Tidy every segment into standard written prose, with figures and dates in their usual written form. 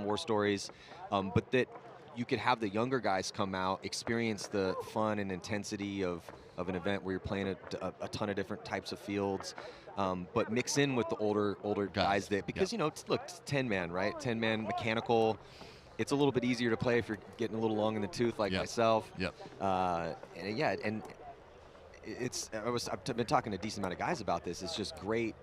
war stories, but that you could have the younger guys come out, experience the fun and intensity of an event where you're playing a ton of different types of fields, but mix in with the older guys that, because, you know, look, it's 10-man, right? 10-man mechanical. It's a little bit easier to play if you're getting a little long in the tooth like myself. And I've been talking to a decent amount of guys about this. It's just great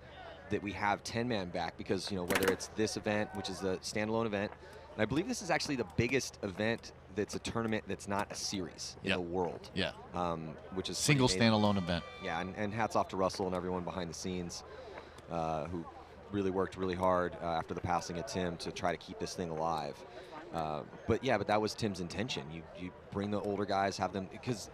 that we have 10-man back, because, you know, whether it's this event, which is a standalone event, and I believe this is actually the biggest event that's a tournament that's not a series in the world. Which is single standalone event. Yeah, and hats off to Russell and everyone behind the scenes who really worked really hard after the passing of Tim to try to keep this thing alive. But that was Tim's intention. You bring the older guys, have them, because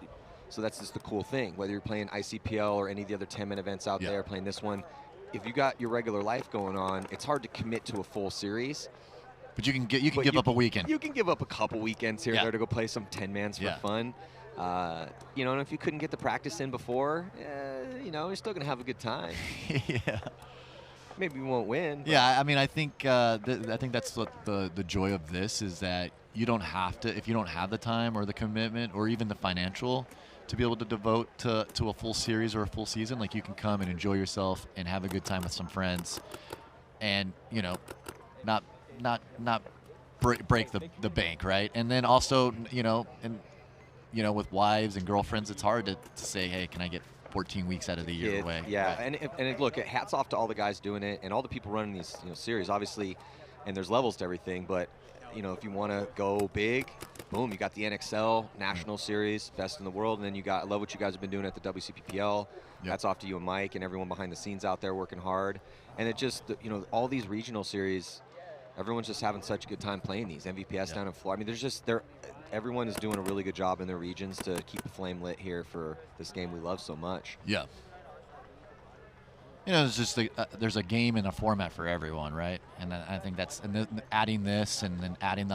so that's just the cool thing. Whether you're playing ICPL or any of the other 10-man events out there, playing this one, if you got your regular life going on, it's hard to commit to a full series. But you can give up a weekend. You can give up a couple weekends here or there to go play some 10-mans for fun. You know, and if you couldn't get the practice in before, you know, you're still gonna have a good time. Maybe you won't win. Yeah, I mean, I think that's what the joy of this is, that you don't have to, if you don't have the time or the commitment or even the financial to be able to devote to a full series or a full season, like, you can come and enjoy yourself and have a good time with some friends, and, you know, not break the bank, right? And then also, you know, with wives and girlfriends, it's hard to say, hey, can I get 14 weeks out of the year away? And look, hats off to all the guys doing it and all the people running these, you know, series, obviously, and there's levels to everything, but, you know, if you want to go big, boom, you got the NXL National Series, best in the world, and then I love what you guys have been doing at the WCPPL. Hats off to you and Mike and everyone behind the scenes out there working hard. And it just, you know, all these regional series, everyone's just having such a good time playing these. MVPS down in Florida. I mean, everyone is doing a really good job in their regions to keep the flame lit here for this game we love so much. Yeah. You know, it's just there's a game and a format for everyone, right? And I think adding this and then adding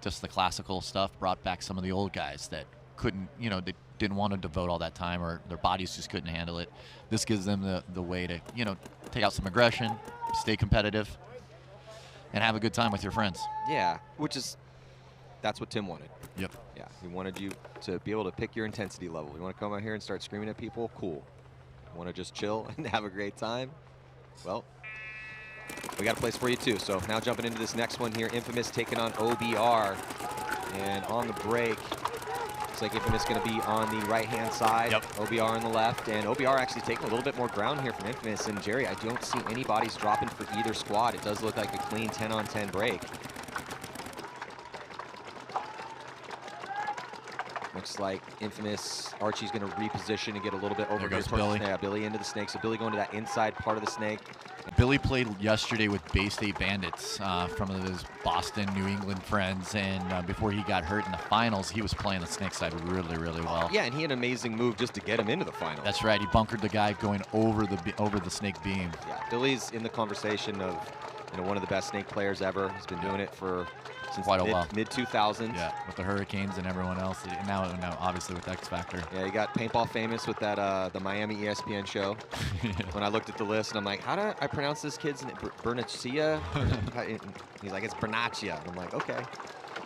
just the classical stuff brought back some of the old guys that couldn't, you know, they didn't want to devote all that time, or their bodies just couldn't handle it. This gives them the way to, you know, take out some aggression, stay competitive, and have a good time with your friends. Yeah, that's what Tim wanted. Yep. Yeah, he wanted you to be able to pick your intensity level. You want to come out here and start screaming at people? Cool. You want to just chill and have a great time? Well, we got a place for you too. So now jumping into this next one here, Infamous taking on OBR. And on the break, looks like Infamous going to be on the right-hand side, OBR on the left, and OBR actually taking a little bit more ground here from Infamous. And Jerry, I don't see any bodies dropping for either squad. It does look like a clean 10-on-10 break. Looks like Infamous, Archie's going to reposition and get a little bit over here. Billy. Yeah, Billy into the snake. So Billy going to that inside part of the snake. Billy played yesterday with Bay State Bandits, from his Boston, New England friends, and before he got hurt in the finals, he was playing the snake side really, really well. Yeah, and he had an amazing move just to get him into the final. That's right. He bunkered the guy going over the snake beam. Yeah, Billy's in the conversation of, you know, one of the best snake players ever. He's been doing it since quite a while. Mid-2000s. Yeah, with the Hurricanes and everyone else. And now obviously with X Factor. Yeah, you got Paintball Famous with that the Miami ESPN show. When I looked at the list, and I'm like, how do I pronounce this kid's name? Bernaccia? He's like, it's Bernaccia. And I'm like, okay.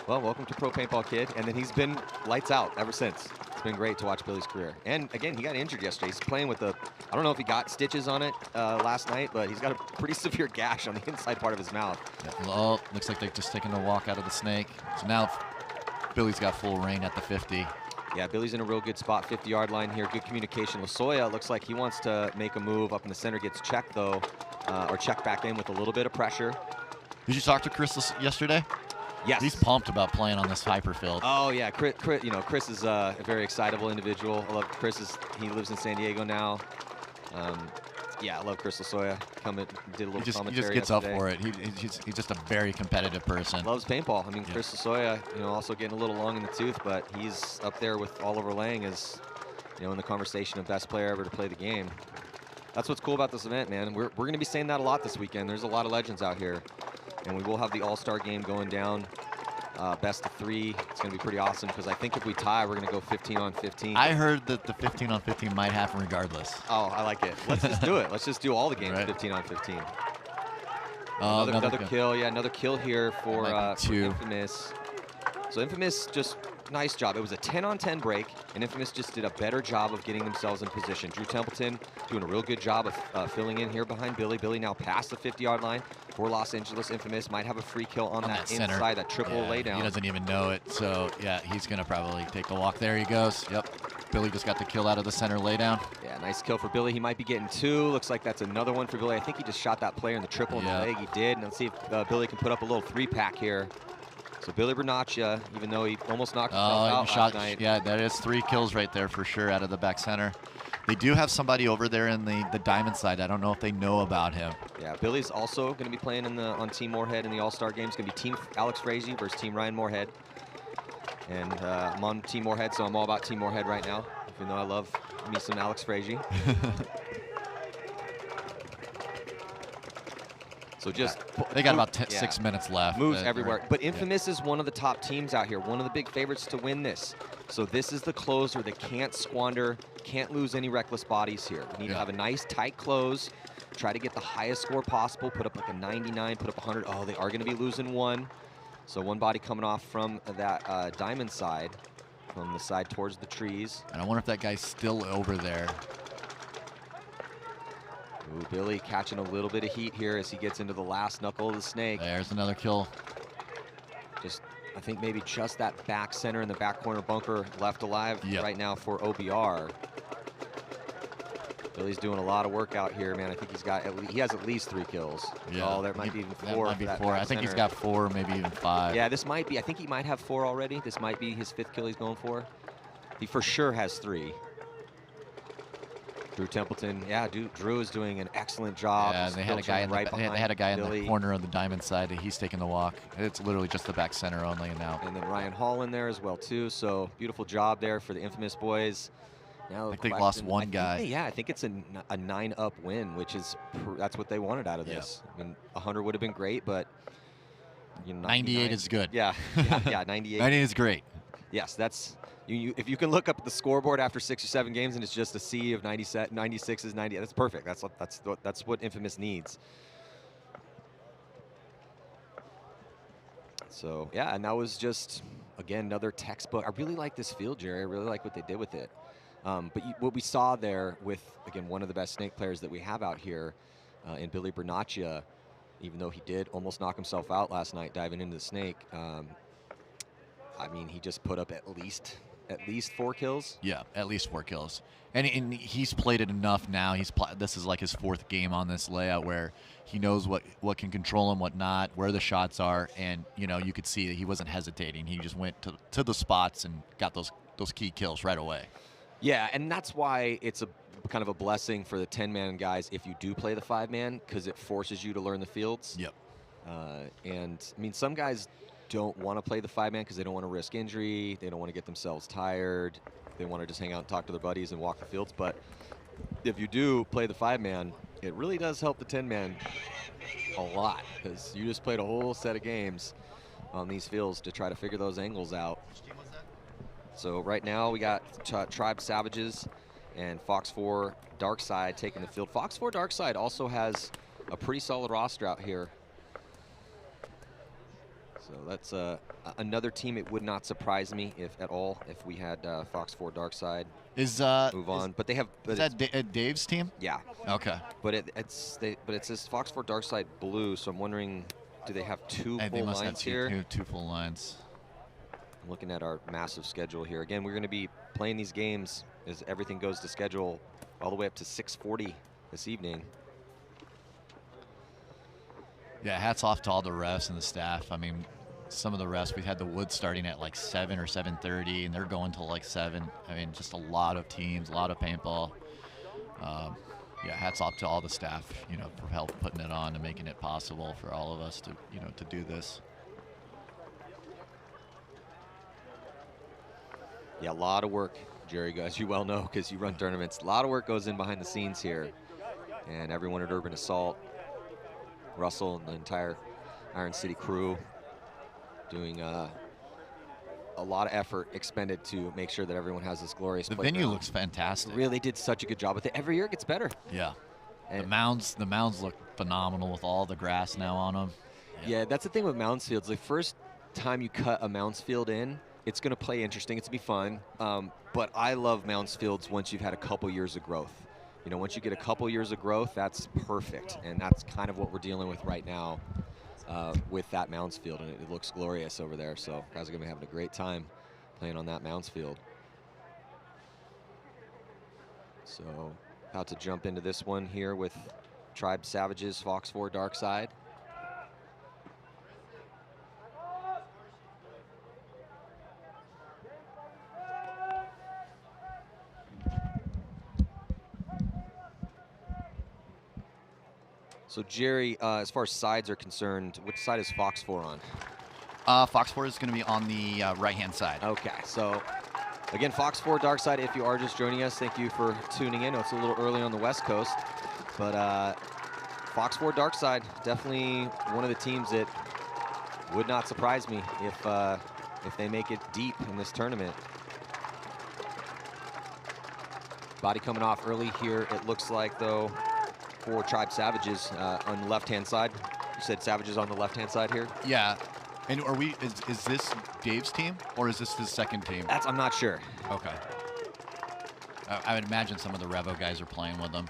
Well, welcome to Pro Paintball, kid. And then he's been lights out ever since. It's been great to watch Billy's career. And again, he got injured yesterday. He's playing with I don't know if he got stitches on it last night, but he's got a pretty severe gash on the inside part of his mouth. Yeah, well, looks like they're just taking a walk out of the snake. So now Billy's got full reign at the 50. Yeah, Billy's in a real good spot, 50-yard line here. Good communication. Lasoya looks like he wants to make a move up in the center, gets checked though, or checked back in with a little bit of pressure. Did you talk to Chris yesterday? Yes. He's pumped about playing on this hyper field. Oh yeah, Chris is a very excitable individual. I love Chris. He lives in San Diego now. Yeah, I love Chris Lasoya. Did a little commentary. He just gets yesterday. up for it. He's just a very competitive person. Loves paintball. I mean, Chris Lasoya, you know, also getting a little long in the tooth, but he's up there with Oliver Lang as, you know, in the conversation of best player ever to play the game. That's what's cool about this event, man. We're going to be saying that a lot this weekend. There's a lot of legends out here. And we will have the All-Star game going down, best of 3. It's going to be pretty awesome because I think if we tie, we're going to go 15-on-15. I heard that the 15-on-15 might happen regardless. Oh, I like it. Let's just do it. Let's just do all the games 15-on-15. Oh, another kill. Yeah, another kill here for two. Infamous. So Infamous just nice job. It was a 10-on-10 break, and Infamous just did a better job of getting themselves in position. Drew Templeton doing a real good job of filling in here behind Billy. Billy now past the 50-yard line for Los Angeles. Infamous might have a free kill on that center. inside, that triple laydown. He doesn't even know it, so yeah, he's gonna probably take the walk. There he goes. Yep. Billy just got the kill out of the center laydown. Yeah, nice kill for Billy. He might be getting 2. Looks like that's another one for Billy. I think he just shot that player in the triple in the leg. He did. And let's see if Billy can put up a little 3-pack here. So Billy Bernaccia, even though he almost knocked himself out last night. Yeah, that is 3 kills right there for sure out of the back center. They do have somebody over there in the diamond side. I don't know if they know about him. Yeah, Billy's also going to be playing on Team Moorhead in the All-Star game. It's going to be Team Alex Fraige versus Team Ryan Moorhead. And I'm on Team Moorhead, so I'm all about Team Moorhead right now, even though I love me some Alex Fraige. So just they got about 6 minutes left. Moves everywhere. But Infamous is one of the top teams out here, one of the big favorites to win this. So this is the close where they can't squander, can't lose any reckless bodies here. We need to have a nice tight close, try to get the highest score possible, put up like a 99, put up 100. Oh, they are going to be losing 1. So 1 body coming off from that diamond side, from the side towards the trees. And I wonder if that guy's still over there. Ooh, Billy catching a little bit of heat here as he gets into the last knuckle of the snake. There's another kill. I think maybe just that back center in the back corner bunker left alive right now for OBR. Billy's doing a lot of work out here, man. I think he has at least 3 kills. Yeah. Oh, there might be even 4. That might be 4. I think he's got 4, maybe even 5. Yeah, this might be. I think he might have 4 already. This might be his 5th kill he's going for. He for sure has 3. Drew Templeton, Drew is doing an excellent job. Yeah, they had a guy in the corner of the diamond side. He's taking the walk. It's literally just the back center only now. And then Ryan Hall in there as well too. So beautiful job there for the Infamous boys. Now I think they lost 1 guy. I think it's a 9-up win, which is that's what they wanted out of this. I mean, 100 would have been great, but 98 is good. Yeah, 98. 98 is great. Yes, that's. If you can look up at the scoreboard after 6 or 7 games and it's just a sea of 96s, 90, that's perfect. That's what Infamous needs. So yeah, and that was just again another textbook. I really like this field, Jerry. I really like what they did with it. But what we saw there with again one of the best snake players that we have out here in Billy Bernaccia, even though he did almost knock himself out last night diving into the snake. I mean, he just put up at least 4 kills. Yeah, at least 4 kills. And he's played it enough now. This is like his 4th game on this layout where he knows what can control him, what not, where the shots are, and you could see that he wasn't hesitating. He just went to the spots and got those key kills right away. Yeah, and that's why it's a kind of a blessing for the 10-man guys if you do play the 5-man, because it forces you to learn the fields. Yep. And I mean, some guys don't want to play the 5-man because they don't want to risk injury. They don't want to get themselves tired. They want to just hang out and talk to their buddies and walk the fields. But if you do play the 5-man, it really does help the 10-man a lot because you just played a whole set of games on these fields to try to figure those angles out. So right now we got Tribe Savages and Fox 4 Darkside taking the field. Fox 4 Darkside also has a pretty solid roster out here. So that's another team. It would not surprise me if at all if we had Fox 4 Darkside move on. But they have. But is that Dave's team? Yeah. Okay. But it says Fox 4 Darkside blue. So I'm wondering, do they have 2 full lines here? 2 full lines. I'm looking at our massive schedule here. Again, we're going to be playing these games as everything goes to schedule all the way up to 6:40 this evening. Yeah, hats off to all the refs and the staff. I mean, some of the refs, we had the Woods starting at like 7 or 7:30, and they're going till like 7. I mean, just a lot of teams, a lot of paintball. Yeah, hats off to all the staff, for help putting it on and making it possible for all of us to, to do this. Yeah, a lot of work, Jerry, as you well know, because you run tournaments. A lot of work goes in behind the scenes here. And everyone at Urban Assault, Russell and the entire Iron City crew doing a lot of effort expended to make sure that everyone has this glorious The playground. venue looks fantastic. Really did such a good job with it. Every year it gets better. Yeah. The mounds look phenomenal with all the grass now on them. Yeah, that's the thing with mounds fields. The first time you cut a mounds field in, it's going to play interesting. It's going to be fun. But I love mounds fields once you've had a couple years of growth. You know, once you get a couple years of growth, that's perfect. And that's kind of what we're dealing with right now with that mounds field. And it looks glorious over there. So guys are going to be having a great time playing on that mounds field. So about to jump into this one here with Tribe Savages, Fox 4 Darkside. So Jerry, as far as sides are concerned, which side is Fox 4 on? Fox 4 is going to be on the right-hand side. Okay, so again, Fox 4 Darkside, if you are just joining us, thank you for tuning in. It's a little early on the West Coast, but Fox 4 Darkside, definitely one of the teams that would not surprise me if they make it deep in this tournament. Body coming off early here, it looks like, though, for Tribe Savages on the left-hand side. You said Savages on the left-hand side here? Yeah. And are we? Is this Dave's team or is this his second team? I'm not sure. Okay. I would imagine some of the Revo guys are playing with them.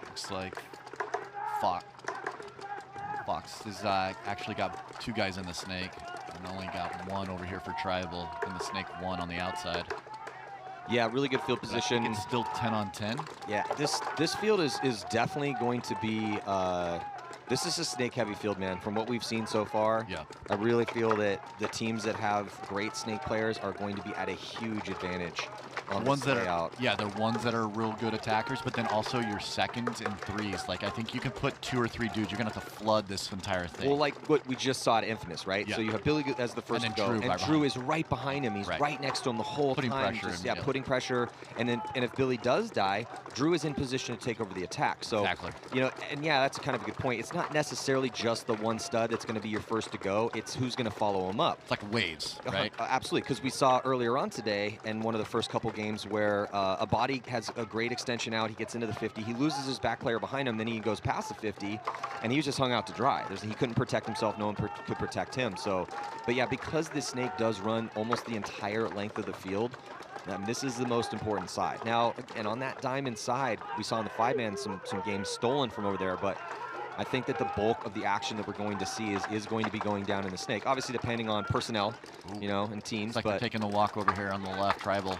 Looks like Fox has actually got 2 guys in the snake and only got 1 over here for Tribal, and the snake 1 on the outside. Yeah, really good field position. It's still 10 on 10. Yeah, this field is definitely going to be, this is a snake heavy field, man, from what we've seen so far. Yeah. I really feel that the teams that have great snake players are going to be at a huge advantage on ones that are out. Yeah, they're ones that are real good attackers, but then also your seconds and threes. Like, I think you can put 2 or 3 dudes. You're gonna have to flood this entire thing. Well, like what we just saw at Infamous, right? Yeah. So you have Billy as the first to go, and Drew is right behind him. He's right next to him the whole putting time. Pressure just, putting pressure. And if Billy does die, Drew is in position to take over the attack. So exactly. You know, and yeah, that's kind of a good point. It's not necessarily just the one stud that's going to be your first to go. It's who's going to follow him up. It's like waves, right? Absolutely, because we saw earlier on today in one of the first couple games where a body has a great extension out. He gets into the 50. He loses his back player behind him. Then he goes past the 50, and he was just hung out to dry. He couldn't protect himself. No one could protect him. So, but yeah, because this snake does run almost the entire length of the field, this is the most important side. Now, and on that diamond side, we saw in the 5-man some games stolen from over there, but I think that the bulk of the action that we're going to see is going to be going down in the snake. Obviously, depending on personnel, you know, and teams. It's like they're taking the walk over here on the left, Tribal,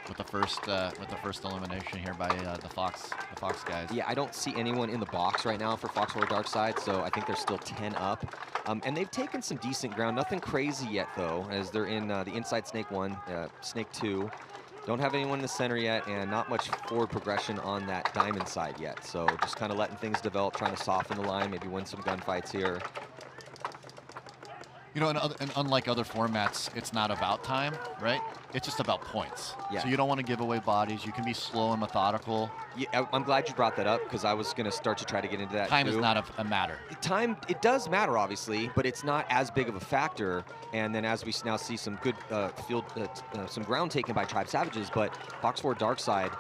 with the first elimination here by the Fox guys. Yeah, I don't see anyone in the box right now for Fox or Darkside, so I think they're still 10 up. And they've taken some decent ground. Nothing crazy yet, though, as they're in the inside snake 1, snake 2. Don't have anyone in the center yet, and not much forward progression on that diamond side yet. So just kind of letting things develop, trying to soften the line, maybe win some gunfights here. You know, and unlike other formats, it's not about time, right? It's just about points. Yeah. So you don't want to give away bodies. You can be slow and methodical. Yeah, I'm glad you brought that up, because I was going to start to try to get into that. Time is not a matter. Time, it does matter, obviously, but it's not as big of a factor. And then as we now see some good some ground taken by Tribe Savages, but Fox 4 Darkside,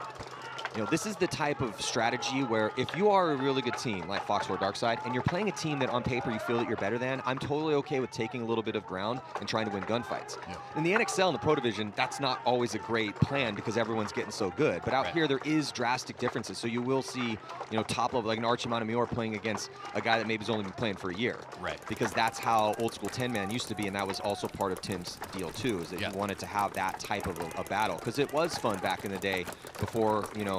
you know, this is the type of strategy where if you are a really good team like Fox 4 Darkside and you're playing a team that on paper you feel that you're better than, I'm totally okay with taking a little bit of ground and trying to win gunfights. Yeah. In the NXL and the Pro Division, that's not always a great plan because everyone's getting so good. But out here, there is drastic differences. So you will see, you know, top level, like an Archie Montemayor playing against a guy that maybe's only been playing for a year. Right. Because that's how old school 10-man used to be, and that was also part of Tim's deal too, is that he wanted to have that type of a battle. Because it was fun back in the day before, you know,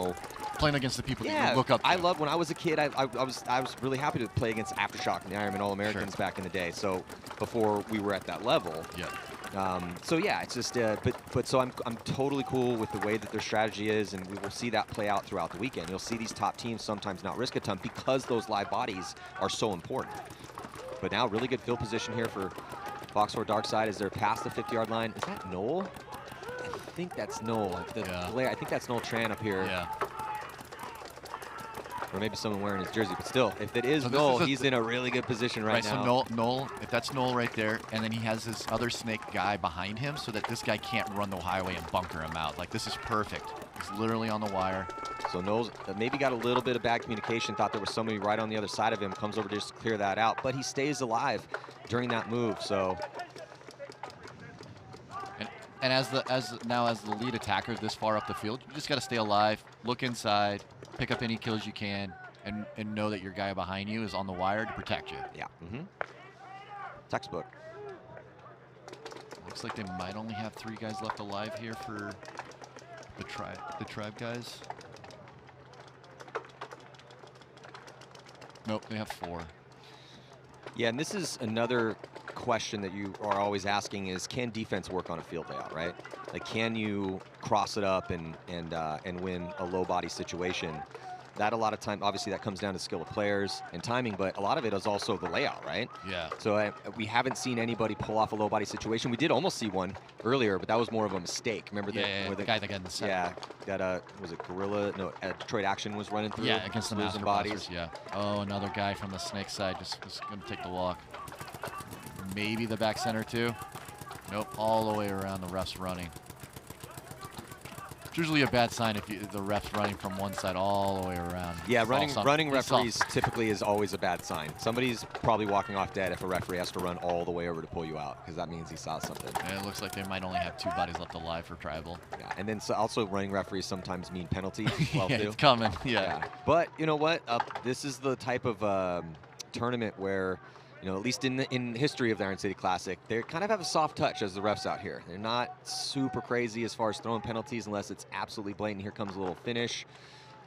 playing against the people that you look up to. I love, when I was a kid, I was really happy to play against Aftershock and the Ironman All-Americans back in the day. So before we were at that level. Yeah. So yeah, it's just, but so I'm totally cool with the way that their strategy is, and we will see that play out throughout the weekend. You'll see these top teams sometimes not risk a ton because those live bodies are so important. But now, really good field position here for Fox 4 Darkside as they're past the 50-yard line. Is that Noel? I think that's Noel. I think that's Noel Tran up here. Yeah. or maybe someone wearing his jersey. But still, if it is So Noel, he's in a really good position right now. So Noel, if that's Noel right there, and then he has this other snake guy behind him so that this guy can't run the highway and bunker him out. Like, this is perfect. He's literally on the wire. So Noel's maybe got a little bit of bad communication, thought there was somebody right on the other side of him, comes over to just clear that out, but he stays alive during that move. So. And as the lead attacker this far up the field, you just got to stay alive, look inside, pick up any kills you can, and know that your guy behind you is on the wire to protect you. Yeah. Textbook. Looks like they might only have 3 guys left alive here for the tribe guys. Nope, they have 4. Yeah, and this is another question that you are always asking is, can defense work on a field layout, right? Like, can you cross it up and win a low body situation? That a lot of time, obviously that comes down to skill of players and timing, but a lot of it is also the layout, right? Yeah. So we haven't seen anybody pull off a low body situation. We did almost see one earlier, but that was more of a mistake. Remember the guy that got in the center. Yeah, that was it Gorilla? No, Detroit Action was running through. Yeah, against the losing bodies. Yeah. Oh, another guy from the snake side just going to take the walk. Maybe the back center too. Nope, all the way around. The ref's running. It's usually a bad sign if the ref's running from one side all the way around. Yeah, running referees typically is always a bad sign. Somebody's probably walking off dead if a referee has to run all the way over to pull you out, because that means he saw something. And it looks like they might only have 2 bodies left alive for tribal. Yeah, and then also running referees sometimes mean penalties as well, yeah, too. it's coming. Yeah. But you know what? This is the type of tournament where, you know, at least in history of the Iron City Classic, they kind of have a soft touch as the refs out here. They're not super crazy as far as throwing penalties unless it's absolutely blatant. Here comes a little finish.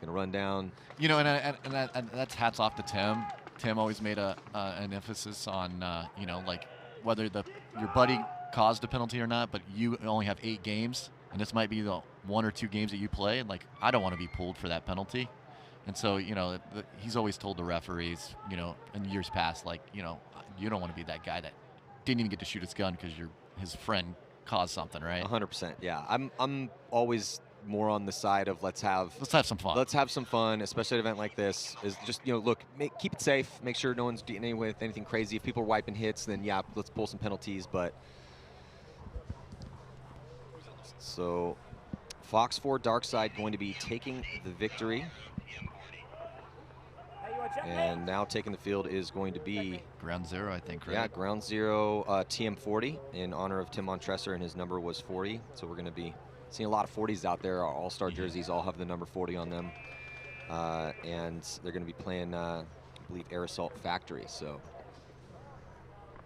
Gonna run down. You know, and that's hats off to Tim. Tim always made an emphasis on, you know, like whether your buddy caused a penalty or not, but you only have 8 games, and this might be the 1 or 2 games that you play, and like, I don't want to be pulled for that penalty. And so, you know, he's always told the referees, you know, in years past, like, you know, you don't want to be that guy that didn't even get to shoot his gun because his friend caused something, right? 100%. Yeah, I'm always more on the side of let's have some fun. Let's have some fun, especially at an event like this. Is just, you know, look, keep it safe. Make sure no one's getting away with anything crazy. If people are wiping hits, then yeah, let's pull some penalties. But so, Fox 4 Darkside going to be taking the victory. And now taking the field is going to be Ground Zero, I think, right? Yeah, Ground Zero TM40 in honor of Tim Montresor, and his number was 40. So we're going to be seeing a lot of 40s out there. Our all-star jerseys all have the number 40 on them. And they're going to be playing, I believe, Air Assault Factory. So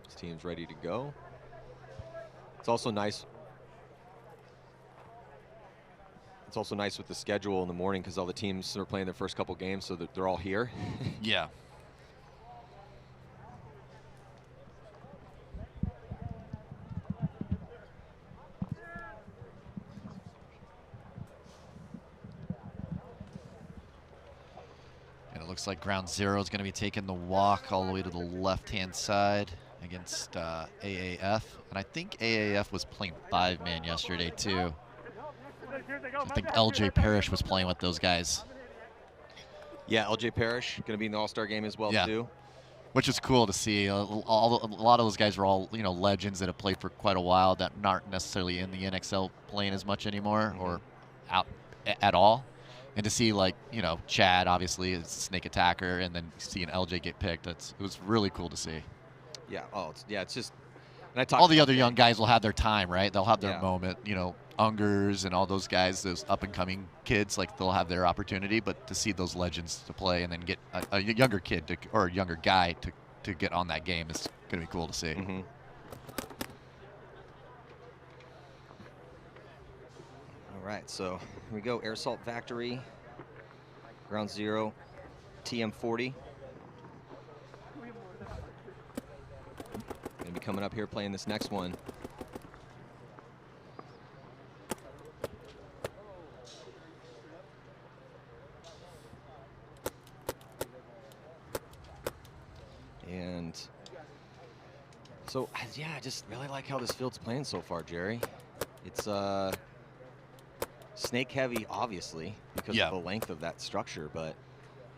this team's ready to go. It's also nice. It's also nice with the schedule in the morning because all the teams are playing their first couple games, so that they're all here. Yeah. And it looks like Ground Zero is going to be taking the walk all the way to the left-hand side against AAF. And I think AAF was playing 5-man yesterday, too. I think LJ Parrish was playing with those guys. Yeah, LJ Parrish going to be in the All-Star game as well, too. Which is cool to see. A lot of those guys are all, you know, legends that have played for quite a while that aren't necessarily in the NXL playing as much anymore or out at all. And to see, like, you know, Chad obviously is a snake attacker, and then seeing LJ get picked, it was really cool to see. Yeah. Oh, it's just. And all the other young guys will have their time, right? They'll have their moment, you know. Ungers and all those guys, those up-and-coming kids, like, they'll have their opportunity, but to see those legends to play and then get a younger kid or a younger guy to get on that game is going to be cool to see. Mm-hmm. All right, so here we go. Air Assault Factory, Ground Zero, TM40. Going to be coming up here playing this next one. And so, yeah, I just really like how this field's playing so far, Jerry. It's snake heavy, obviously, because of the length of that structure, but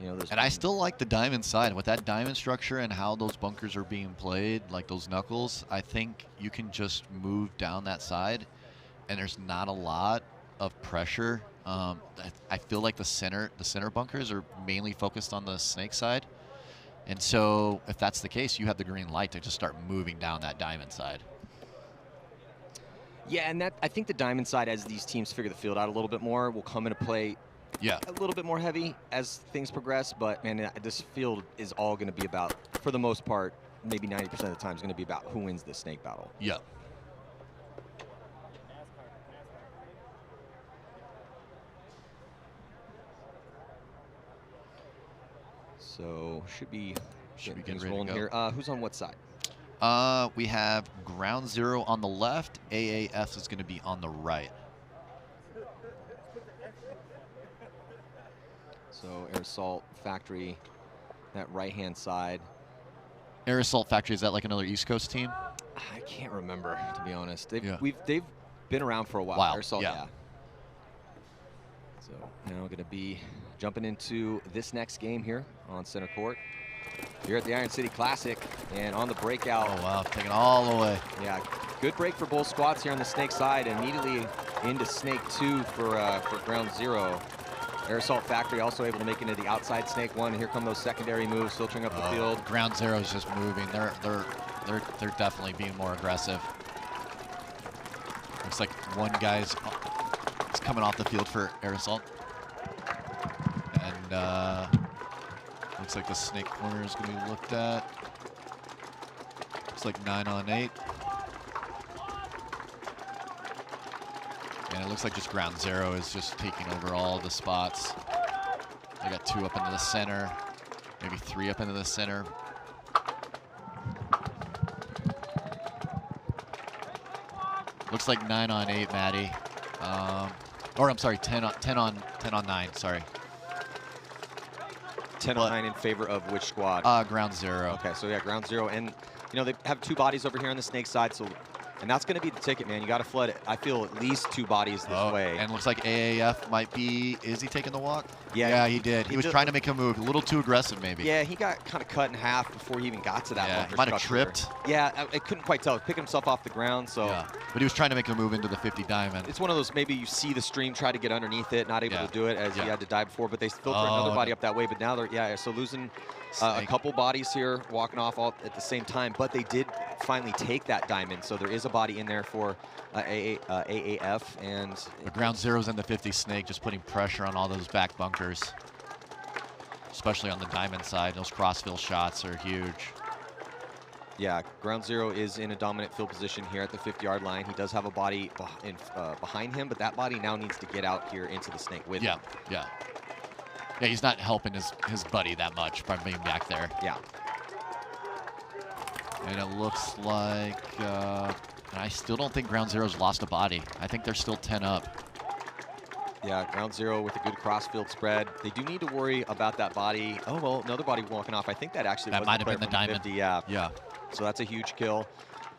You know, and I still like the diamond side. With that diamond structure and how those bunkers are being played, like those knuckles, I think you can just move down that side, and there's not a lot of pressure. I feel like the center bunkers are mainly focused on the snake side, and so if that's the case, you have the green light to just start moving down that diamond side. Yeah, and I think the diamond side, as these teams figure the field out a little bit more, will come into play. Yeah, a little bit more heavy as things progress, but man, this field is all going to be about, for the most part, maybe 90% of the time, is going to be about who wins the snake battle. Yeah. So should be getting ready rolling to go. Here. Who's on what side? We have Ground Zero on the left. AAF is going to be on the right. So Air Assault Factory, that right-hand side. Air Assault Factory, is that like another East Coast team? I can't remember, to be honest. They've Yeah. been around for a while. Wow. Air Assault, yeah. So now we're going to be jumping into this next game here on center court. Here at the Iron City Classic, and on the breakout. Oh wow, taking all the way. Yeah, good break for both squads here on the snake side, immediately into snake 2 for Ground Zero. Air Assault Factory also able to make it into the outside snake 1. Here come those secondary moves, filtering up the field. Ground Zero is just moving. They're definitely being more aggressive. Looks like one guy's coming off the field for Air Assault, and looks like the snake corner is going to be looked at. Looks like 9 on 8. And it looks like just Ground Zero is just taking over all the spots. They got 2 up into the center, maybe 3 up into the center. Looks like 9 on 8, Maddie. Or I'm sorry, 10 on 9. Sorry. 10 on 9 in favor of which squad? Ground Zero. Okay, so yeah, Ground Zero, and you know they have 2 bodies over here on the snake side, so. And that's going to be the ticket, man. You got to flood it. I feel at least 2 bodies this way. And looks like AAF might be. Is he taking the walk? Yeah, he did. He was trying to make a move, a little too aggressive, maybe. Yeah, he got kind of cut in half before he even got to that. Yeah, he might have tripped. Yeah, I couldn't quite tell. He was picking himself off the ground, so. Yeah, but he was trying to make a move into the 50 diamond. It's one of those, maybe you see the stream try to get underneath it, not able to do it as he had to dive before, but they filter another body up that way. But now they're, so losing a couple bodies here, walking off all at the same time, but they did finally take that diamond, so there is a body in there for AAF. And the Ground Zero's in the 50 snake, just putting pressure on all those back bunkers, especially on the diamond side. Those crossfield shots are huge. Yeah, Ground Zero is in a dominant field position here at the 50-yard line. He does have a body behind him, but that body now needs to get out here into the snake with him. Yeah, he's not helping his buddy that much by being back there. Yeah. And it looks like, I still don't think Ground Zero's lost a body. I think they're still 10 up. Yeah, Ground Zero with a good crossfield spread. They do need to worry about that body. Oh, well, another body walking off. I think that actually was might have been the diamond. 50, yeah. Yeah. So that's a huge kill.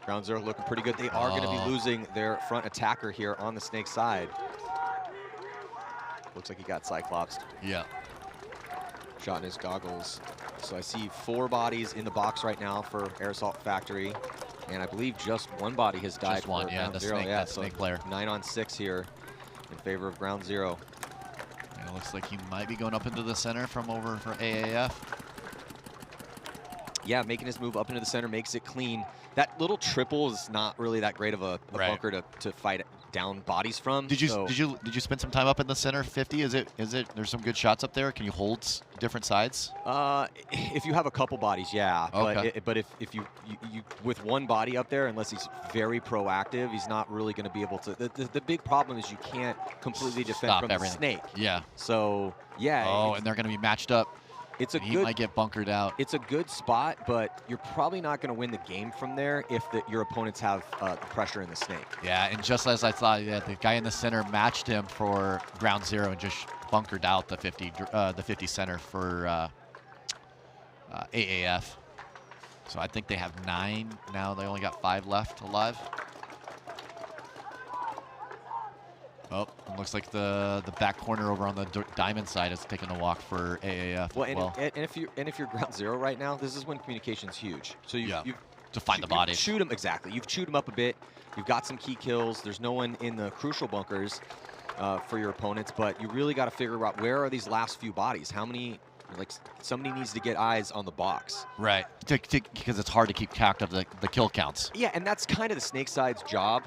Ground Zero looking pretty good. They are going to be losing their front attacker here on the snake side. Looks like he got Cyclopsed. Yeah. Shot in his goggles. So I see 4 bodies in the box right now for Air Assault Factory. And I believe just 1 body has died. Just one, for yeah, Ground the Zero. snake, Yeah, that so snake player. 9 on 6 here in favor of Ground Zero. And it looks like he might be going up into the center from over for AAF. Yeah, making his move up into the center makes it clean. That little triple is not really that great of a bunker to fight down bodies from. Did you spend some time up in the center 50? Is it there's some good shots up there? Can you hold different sides? If you have a couple bodies, yeah. Okay. But if you with 1 body up there, unless he's very proactive, he's not really going to be able to. The big problem is you can't completely defend from everything. the snake. Yeah. So yeah. Oh, and they're going to be matched up. He might get bunkered out. It's a good spot, but you're probably not going to win the game from there if your opponents have the pressure in the snake. Yeah, and just as I thought, the guy in the center matched him for Ground Zero and just bunkered out the 50 center for AAF. So I think they have 9 now. They only got 5 left alive. Oh, it looks like the back corner over on the diamond side is taking a walk for AAF. Well, and if you're ground zero right now, this is when communication's huge. So you to find the body. Shoot them, exactly. You've chewed them up a bit. You've got some key kills. There's no one in the crucial bunkers for your opponents, but you really got to figure out where are these last few bodies. How many? Like somebody needs to get eyes on the box. Right. Because it's hard to keep track of the kill counts. Yeah, and that's kind of the snake side's job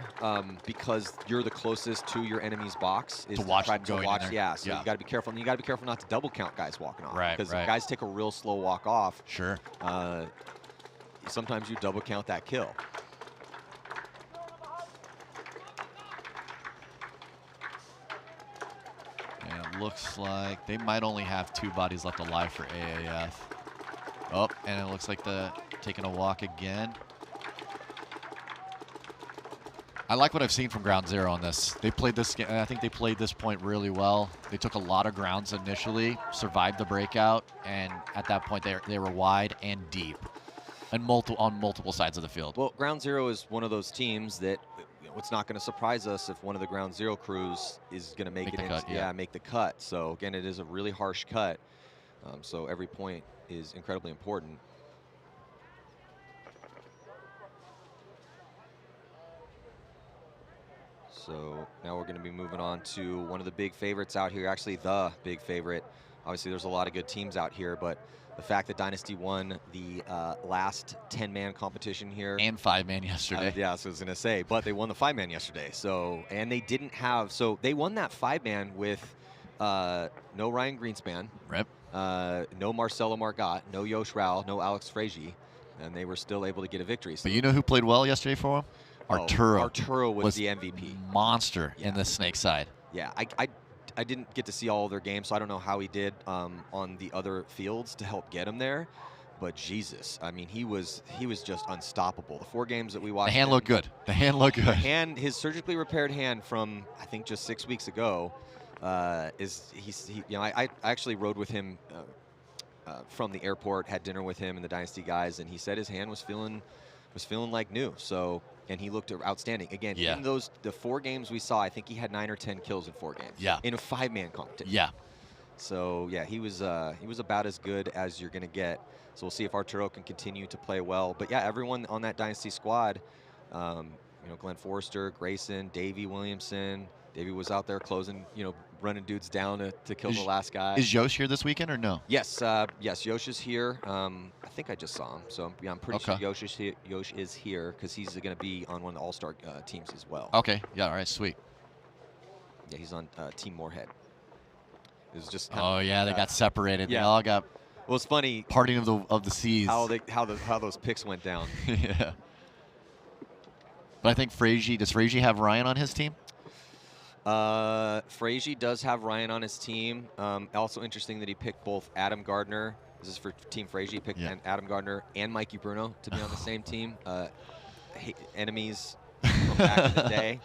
because you're the closest to your enemy's box. Is to watch try them going watch, in there. Yeah, so you got to be careful. And you got to be careful not to double count guys walking off. Right, Because right. if guys take a real slow walk off, sure. Sometimes you double count that kill. And it looks like they might only have 2 bodies left alive for AAF. Oh, and it looks like taking a walk again. I like what I've seen from Ground Zero on this. They played this game. I think they played this point really well. They took a lot of grounds initially, survived the breakout, and at that point they were wide and deep, and on multiple sides of the field. Well, Ground Zero is one of those teams that it's not going to surprise us if one of the Ground Zero crews is going to make the cut. So again, it is a really harsh cut. So every point is incredibly important. So now we're going to be moving on to one of the big favorites out here, actually the big favorite. Obviously, there's a lot of good teams out here, but the fact that Dynasty won the last 10-man competition here. And 5-man yesterday. Yeah, so I was going to say, but they won the 5-man yesterday. So, and they didn't have, so they won that 5-man with no Ryan Greenspan. Rip. No Marcelo Margot, no Yosh Rao, no Alex Fraige, and they were still able to get a victory. So but you know who played well yesterday for him? Arturo. Arturo was the MVP. Monster in the snake side. Yeah, I didn't get to see all of their games, so I don't know how he did on the other fields to help get him there. But Jesus, I mean, he was just unstoppable. The 4 games that we watched. The hand looked good. The hand looked good. His surgically repaired hand from I think just 6 weeks ago I actually rode with him from the airport, had dinner with him and the Dynasty guys, and he said his hand was feeling like new. So. And he looked outstanding. Again, in the 4 games we saw, I think he had 9 or 10 kills in 4 games. Yeah. In a 5-man competition. Yeah. So yeah, he was about as good as you're gonna get. So we'll see if Arturo can continue to play well. But yeah, everyone on that Dynasty squad, Glenn Forrester, Grayson, Davey Williamson. Davey was out there closing, running dudes down to kill the last guy. Is Yosh here this weekend or no? Yes, Yosh is here. I think I just saw him, so I'm pretty sure Yosh is here because he's going to be on one of the All-Star teams as well. Okay, yeah, all right, sweet. Yeah, he's on Team Moorhead. It was just they got separated. Yeah. They all got. Well, it's funny. Parting of the seas. How those picks went down. Yeah. But I think does Fraige have Ryan on his team? Fraige does have Ryan on his team. Also interesting that he picked both Adam Gardner. This is for Team Fraige. He picked Adam Gardner and Mikey Bruno to be on the same team. Enemies from back in the day.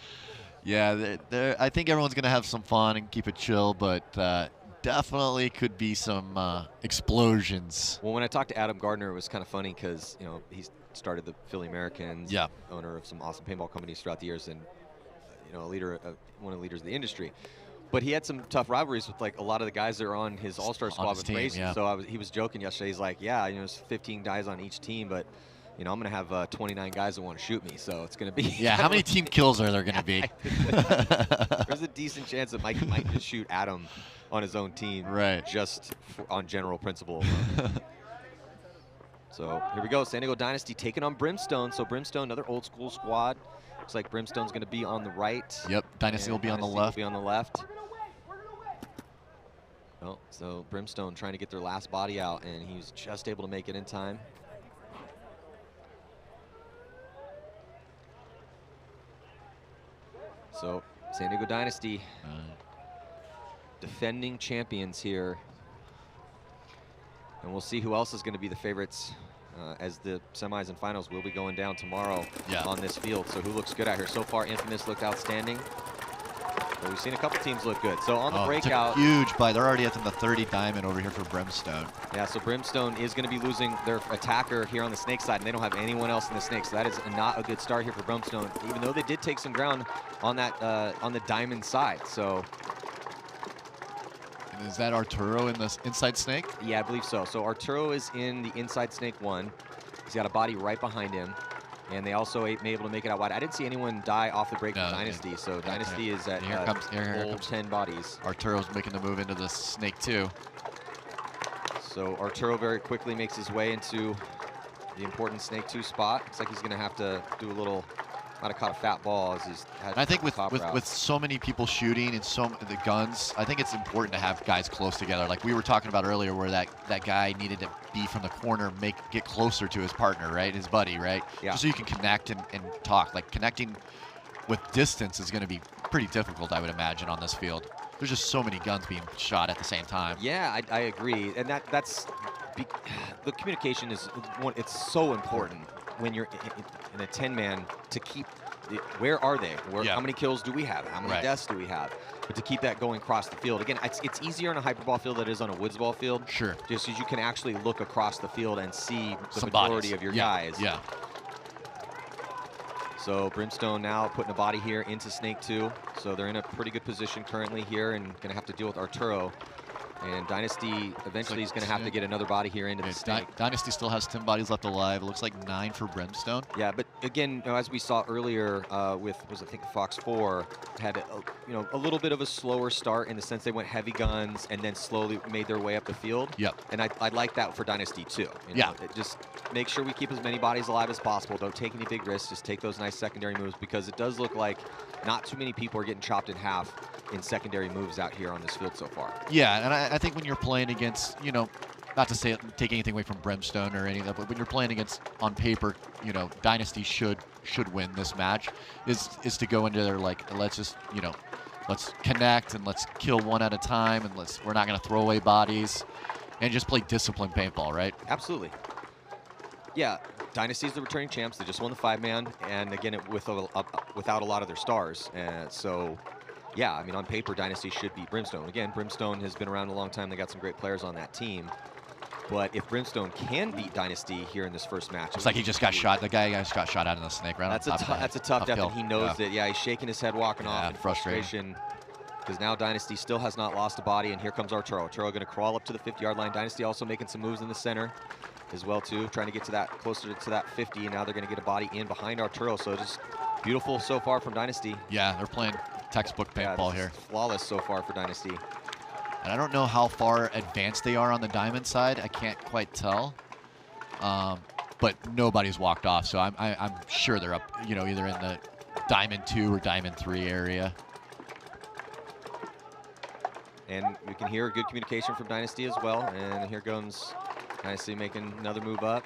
Yeah, I think everyone's going to have some fun and keep it chill, but definitely could be some explosions. Well, when I talked to Adam Gardner, it was kind of funny because he started the Philly Americans, owner of some awesome paintball companies throughout the years, and one of the leaders of the industry. But he had some tough rivalries with like a lot of the guys that are on his All-Star squad with Fraige. Yeah. So he was joking yesterday. He's like, yeah, there's 15 guys on each team, but I'm going to have 29 guys that want to shoot me. So it's going to be. Yeah, how many team kills are there going to be? There's a decent chance that Mike might just shoot Adam on his own team, right? Just on general principle. So here we go. San Diego Dynasty taking on Brimstone. So Brimstone, another old school squad. Looks like Brimstone's going to be on the right. Yep, Dynasty will be on the left. Oh, so Brimstone trying to get their last body out, and he was just able to make it in time. So San Diego Dynasty, defending champions here. And we'll see who else is going to be the favorites as the semis and finals will be going down tomorrow on this field. So who looks good out here? So far, Infamous looked outstanding. But we've seen a couple teams look good. So on the It's a breakout. huge play. They're already at the 30 diamond over here for Brimstone. Yeah, so Brimstone is going to be losing their attacker here on the snake side, and they don't have anyone else in the snake, so that is not a good start here for Brimstone, even though they did take some ground on that on the diamond side. So. And is that Arturo in the inside snake? Yeah, I believe so. So Arturo is in the inside snake 1. He's got a body right behind him. And they also may be able to make it out wide. I didn't see anyone die off the break from Dynasty, so Dynasty is at here comes 10 bodies. Arturo's making the move into the snake 2. So Arturo very quickly makes his way into the important snake 2 spot. Looks like he's going to have to do a little, might have caught a fat ball as he's had. I think with so many people shooting and the guns, I think it's important to have guys close together. Like we were talking about earlier, where that guy needed to be from the corner, get closer to his partner, right, his buddy, right, just so you can connect and talk. Like connecting with distance is going to be pretty difficult, I would imagine, on this field. There's just so many guns being shot at the same time. Yeah, I agree, and that's the communication is it's so important when you're in a 10-man to keep. Where are they? How many kills do we have? How many deaths do we have? But to keep that going across the field. Again, it's easier on a hyperball field than it is on a woods ball field. Sure. Just because you can actually look across the field and see the majority of your guys. Yeah. So Brimstone now putting a body here into snake 2. So they're in a pretty good position currently here and going to have to deal with Arturo. And Dynasty eventually is going to have to get another body here into the snake. Dynasty still has 10 bodies left alive. It looks like 9 for Brimstone. Yeah, but again, as we saw earlier with, I think Fox 4 had a little bit of a slower start in the sense they went heavy guns and then slowly made their way up the field. Yep. And I like that for Dynasty too. Just make sure we keep as many bodies alive as possible. Don't take any big risks. Just take those nice secondary moves, because it does look like not too many people are getting chopped in half in secondary moves out here on this field so far. Yeah, and I think when you're playing against, not to say take anything away from Brimstone or any of that, but when you're playing against, on paper, Dynasty should win this match, is to go into there like, let's connect and let's kill one at a time, and we're not going to throw away bodies, and just play disciplined paintball, right? Absolutely. Yeah, Dynasty's the returning champs. They just won the 5-man, and again, without a lot of their stars. So, yeah, I mean, on paper, Dynasty should beat Brimstone. Again, Brimstone has been around a long time. They got some great players on that team. But if Brimstone can beat Dynasty here in this first match, it's like he just got shot. The guy just got shot out in the snake, right? That's a tough death, and he knows it. Yeah, he's shaking his head, walking off in frustration. Because now Dynasty still has not lost a body, and here comes Arturo. Arturo going to crawl up to the 50-yard line. Dynasty also making some moves in the center as well too, trying to get to that closer to that 50, and now they're going to get a body in behind Arturo. So just beautiful so far from Dynasty. Yeah, they're playing textbook paintball here. Flawless so far for Dynasty. And I don't know how far advanced they are on the diamond side. I can't quite tell. But nobody's walked off, so I'm sure they're up, either in the diamond 2 or diamond 3 area. And we can hear good communication from Dynasty as well. And here comes Dynasty making another move up.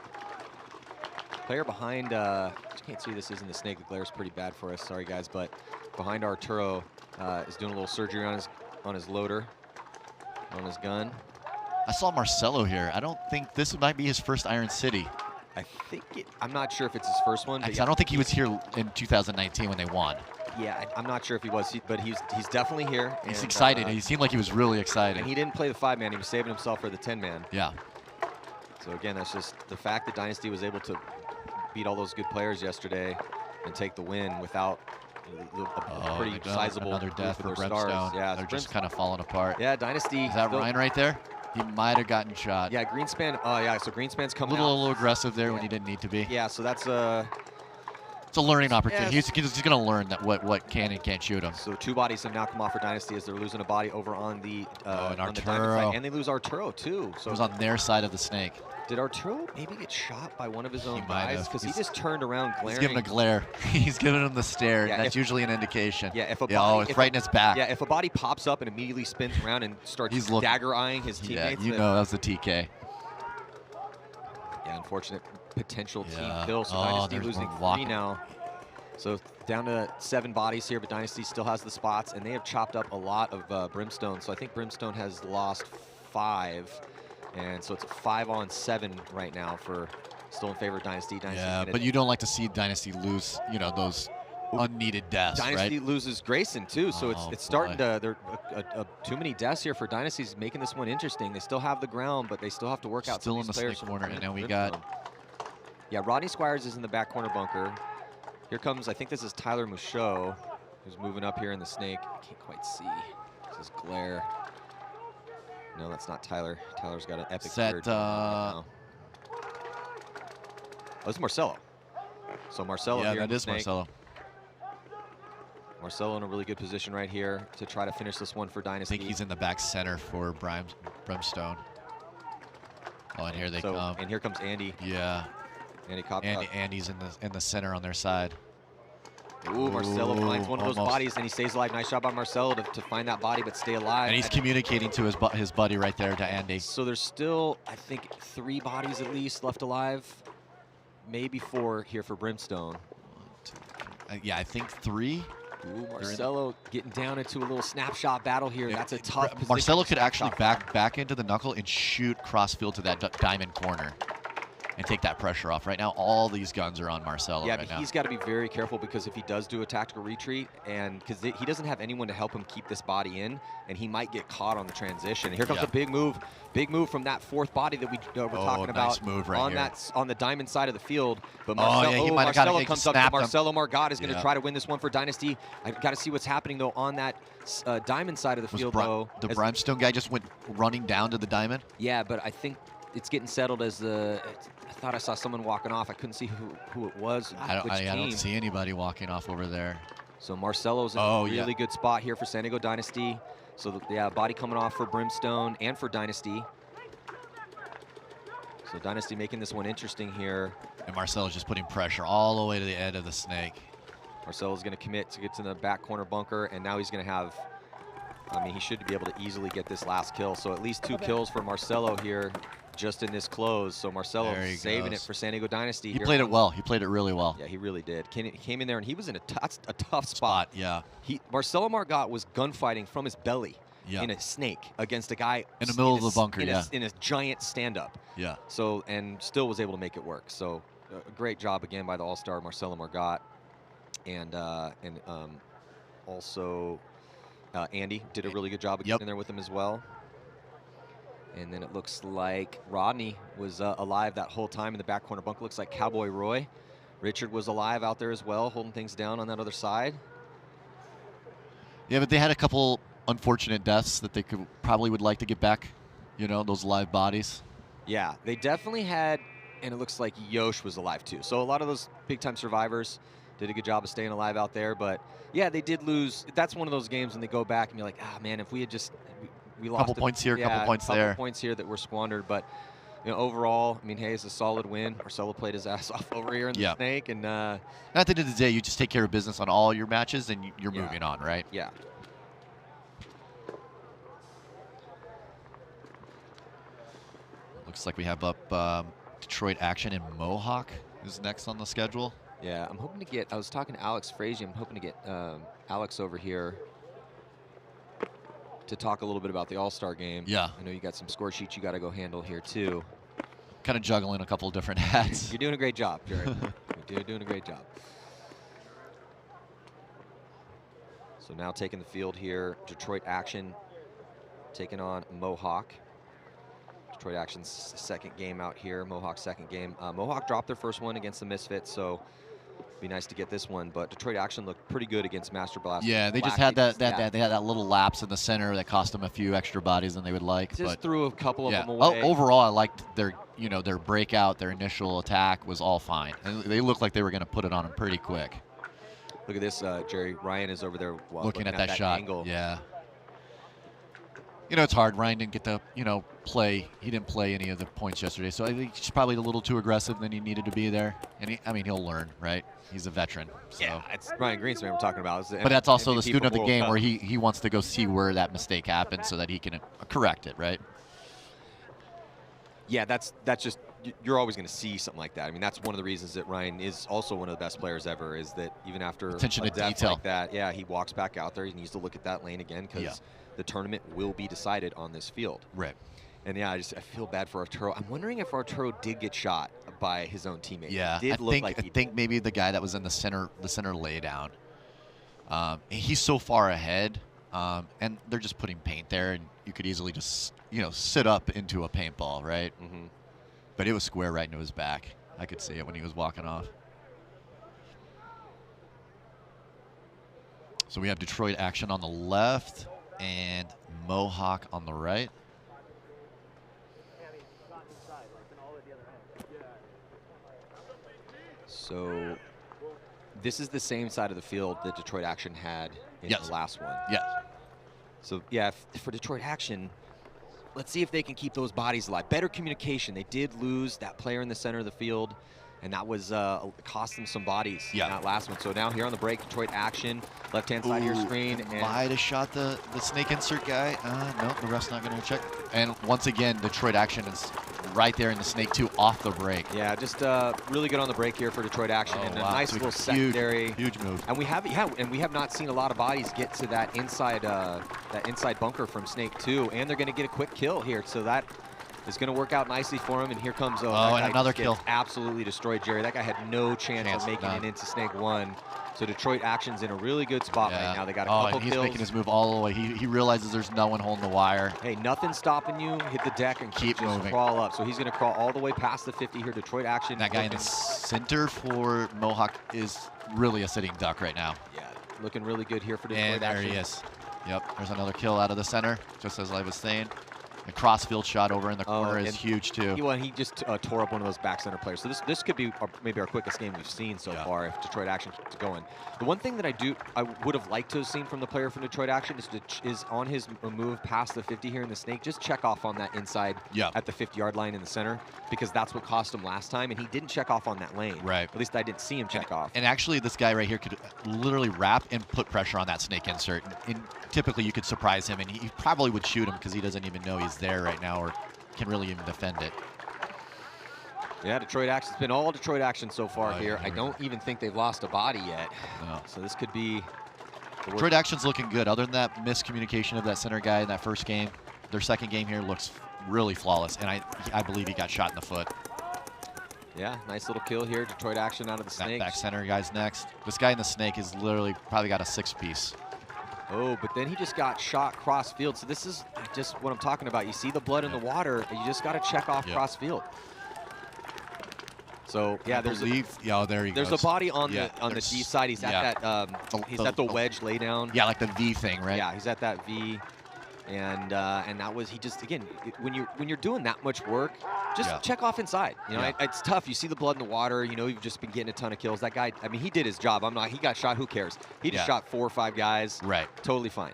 Player behind, I can't see this is in the snake. The glare's pretty bad for us. Sorry, guys. But behind Arturo is doing a little surgery on his loader, on his gun. I saw Marcelo here. I don't think this might be his first Iron City. I'm not sure if it's his first one. I don't think he was here in 2019 when they won. Yeah, I'm not sure if he was, but he's definitely here. He's excited. He seemed like he was really excited. And he didn't play the 5-man. He was saving himself for the 10-man. Yeah. So again, that's just the fact that Dynasty was able to beat all those good players yesterday and take the win without a pretty sizable another death for Brimstone. Stars. Yeah, they're just kind of falling apart. Yeah, Dynasty. Is that Ryan right there? He might have gotten shot. Yeah, Greenspan. Oh, yeah. So Greenspan's coming out. A little aggressive there when he didn't need to be. Yeah. So that's it's a learning opportunity. He's going to learn that what can and can't shoot him. So 2 bodies have now come off for Dynasty as they're losing a body over on the on the diamond side, and they lose Arturo too. So it was on their side of the snake. Did Arturo maybe get shot by one of his own guys? Because he just turned around glaring. He's giving a glare. He's giving him the stare. Yeah, that's usually an indication. Yeah, it's right in his back. Yeah, if a body pops up and immediately spins around and starts dagger-eyeing his teammates. Yeah, that was the TK. Yeah, unfortunate potential team kill. So Dynasty losing 3 now. So down to 7 bodies here, but Dynasty still has the spots, and they have chopped up a lot of Brimstone. So I think Brimstone has lost 5, and so it's a 5-on-7 right now for still in favor of Dynasty. Yeah, but you don't like to see Dynasty lose, those unneeded deaths, Dynasty right? loses Grayson too, so Oh, it's starting boy. to too many deaths here for Dynasty's making this one interesting. They still have the ground, but they still have to work out some Still of in these the players snake from corner, and now we Brimstone. got Yeah, Rodney Squires is in the back corner bunker. Here comes, I think this is Tyler Michaud, who's moving up here in the snake. I can't quite see. This is glare. No, that's not Tyler. Tyler's got an epic Set, beard going on right now. Oh, this is Marcelo. So Marcelo yeah, here in that the is snake. Marcelo. Marcelo in a really good position right here to try to finish this one for I Dynasty. think he's in the back center for Brimstone. Oh, and here they come. And here comes Andy. Yeah, Andy Cop. Andy's in the center on their side. Ooh, Marcelo finds one of those almost. bodies and he stays alive. Nice job by Marcelo to find that body but stay alive. And he's communicating to his buddy right there, to Andy. So there's still, I think, 3 bodies at least left alive. Maybe 4 here for Brimstone. Yeah, I think 3. Ooh, Marcelo getting down into a little snapshot battle here. Yeah, That's a tough position. Marcelo could to actually snapshot back into the knuckle and shoot crossfield to that diamond corner and take that pressure off. Right now, all these guns are on Marcelo Yeah, right but now. he's got to be very careful because if he does do a tactical retreat, and because he doesn't have anyone to help him keep this body in, and he might get caught on the transition. Here comes a big move from that 4th body that we were talking about nice move right on here. on the diamond side of the field. But Marcelo comes up. Marcelo Margot is going to try to win this one for Dynasty. I've got to see what's happening though on that diamond side of the field though. The Brimstone guy just went running down to the diamond. Yeah, but I think it's getting settled as the. I thought I saw someone walking off. I couldn't see who it was. I don't see anybody walking off over there. So Marcelo's in a really good spot here for San Diego Dynasty. So yeah, body coming off for Brimstone and for Dynasty. So Dynasty making this one interesting here. And Marcelo's just putting pressure all the way to the end of the snake. Marcelo's going to commit to get to the back corner bunker, and now he's going to have. I mean, he should be able to easily get this last kill. So at least 2 kills for Marcelo here, just in this close. So Marcelo saving it for San Diego Dynasty. He played it well. He played it really well. Yeah, he really did. Came in there and he was in a tough spot. Yeah. Marcelo Margot was gunfighting from his belly in a snake against a guy in the middle of the bunker. In a giant stand-up. Yeah. So and still was able to make it work. So a great job again by the All-Star Marcelo Margot, and also. Andy did a really good job of getting in there with him as well. And then it looks like Rodney was alive that whole time in the back corner bunker. Looks like Cowboy Roy. Richard was alive out there as well, holding things down on that other side. Yeah, but they had a couple unfortunate deaths that they probably would like to get back, you know, those live bodies. Yeah, they definitely had, and it looks like Yosh was alive too. So a lot of those big-time survivors did a good job of staying alive out there, but yeah, they did lose. That's one of those games when they go back and you're like, ah, man, if we had just we lost couple points here, couple points there. Couple points here that were squandered, but you know, overall, I mean, hey, it's a solid win. Marcelo played his ass off over here in the snake, and at the end of the day, you just take care of business on all your matches, and you're moving on, right? Yeah. Looks like we have up Detroit Action and Mohawk is next on the schedule. Yeah, I'm hoping to get, I was talking to Alex Fraige, I'm hoping to get Alex over here to talk a little bit about the All-Star game. Yeah. I know you got some score sheets you got to go handle here too. Kind of juggling a couple of different hats. You're doing a great job, Jared. You're doing a great job. So now taking the field here, Detroit Action taking on Mohawk. Detroit Action's second game out here, Mohawk's second game. Mohawk dropped their first one against the Misfits, so be nice to get this one. But Detroit Action looked pretty good against Master Blast. Yeah, they just had they had that little lapse in the center that cost them a few extra bodies than they would like. Just threw a couple of them away. Overall, I liked their their breakout, their initial attack was all fine, and they looked like they were going to put it on them pretty quick. Look at this, Jerry. Ryan is over there looking at that shot. Angle. Yeah. You know, it's hard. Ryan didn't get to, play. He didn't play any of the points yesterday, so I think he's probably a little too aggressive than he needed to be there. And he'll learn, right? He's a veteran. So. Yeah, it's Ryan Greenspan we're talking about. But that's also the student of the game where he wants to go see where that mistake happened so that he can correct it, right? Yeah, that's just, you're always going to see something like that. I mean, that's one of the reasons that Ryan is also one of the best players ever, is that even after attention a to death detail like that, yeah, he walks back out there. He needs to look at that lane again because the tournament will be decided on this field. Right. And yeah, I feel bad for Arturo. I'm wondering if Arturo did get shot by his own teammate. Yeah, It did look like I think maybe the guy that was in the center laydown. He's so far ahead, and they're just putting paint there, and you could easily just sit up into a paintball, right? Mm-hmm. But it was square right into his back. I could see it when he was walking off. So we have Detroit action on the left and Mohawk on the right. So this is the same side of the field that Detroit Action had in the last one. Yes. So yeah, for Detroit Action, let's see if they can keep those bodies alive. Better communication. They did lose that player in the center of the field, and that was cost them some bodies in that last one. So now here on the break, Detroit Action, left-hand side of your screen. And might have shot the snake insert guy. No, the ref's not going to check. And once again, Detroit Action is right there in the snake two off the break. Yeah, just really good on the break here for Detroit Action, and a nice little secondary. Huge move. And we have not seen a lot of bodies get to that inside bunker from Snake 2, and they're going to get a quick kill here. So that is going to work out nicely for him. And here comes and another kill. Absolutely destroyed Jerry. That guy had no chance of making it into Snake 1. So Detroit Action's in a really good spot right now. They got a couple and he's kills. making his move all the way. He realizes there's no one holding the wire. Hey, nothing's stopping you. Hit the deck and keep just moving. Crawl up. So he's going to crawl all the way past the 50 here. Detroit Action. That guy in the center for Mohawk is really a sitting duck right now. Yeah, looking really good here for Detroit Action. And there he is. Yep, there's another kill out of the center, just as I was saying. The crossfield shot over in the corner is huge too. He just tore up one of those back center players. So this could be maybe our quickest game we've seen so far if Detroit Action keeps going. The one thing that I would have liked to have seen from the player from Detroit Action is on his move past the 50 here in the snake, just check off on that inside at the 50-yard line in the center, because that's what cost him last time, and he didn't check off on that lane. Right. At least I didn't see him check off. And actually, this guy right here could literally wrap and put pressure on that snake insert. And typically, you could surprise him, and he probably would shoot him because he doesn't even know he's there right now or can really even defend it. Yeah, Detroit Action's been all Detroit Action so far here. I don't even think they've lost a body yet. No. So this could be... Detroit Action's looking good. Other than that miscommunication of that center guy in that first game, their second game here looks really flawless, and I believe he got shot in the foot. Yeah, nice little kill here. Detroit Action out of the snake. That back center guy's next. This guy in the snake is literally probably got a 6-piece. Oh, but then he just got shot cross field. So this is just what I'm talking about. You see the blood in the water, and you just got to check off cross field. So yeah, there he goes. There's a body on the D side. He's at that. He's at the wedge lay down. Yeah, like the V thing, right? Yeah, he's at that V, and that was again when you're doing that much work, just check off inside. You know, it's tough. You see the blood in the water. You know, you've just been getting a ton of kills. That guy, I mean, he did his job. He got shot. Who cares? He just shot 4 or 5 guys. Right. Totally fine.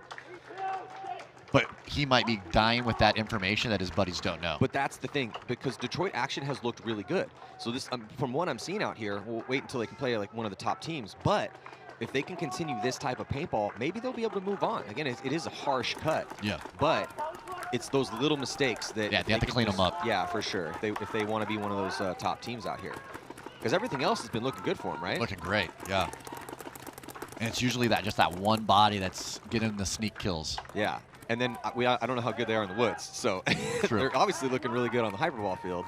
But he might be dying with that information that his buddies don't know. But that's the thing, because Detroit Action has looked really good. So this, from what I'm seeing out here, we'll wait until they can play like one of the top teams. But if they can continue this type of paintball, maybe they'll be able to move on. Again, it is a harsh cut. Yeah. But it's those little mistakes that they have to clean them up. Yeah, for sure. If they want to be one of those top teams out here, because everything else has been looking good for them, right? Looking great. Yeah. And it's usually just that one body that's getting the sneak kills. Yeah. And then I don't know how good they are in the woods, so they're obviously looking really good on the Hyperball field.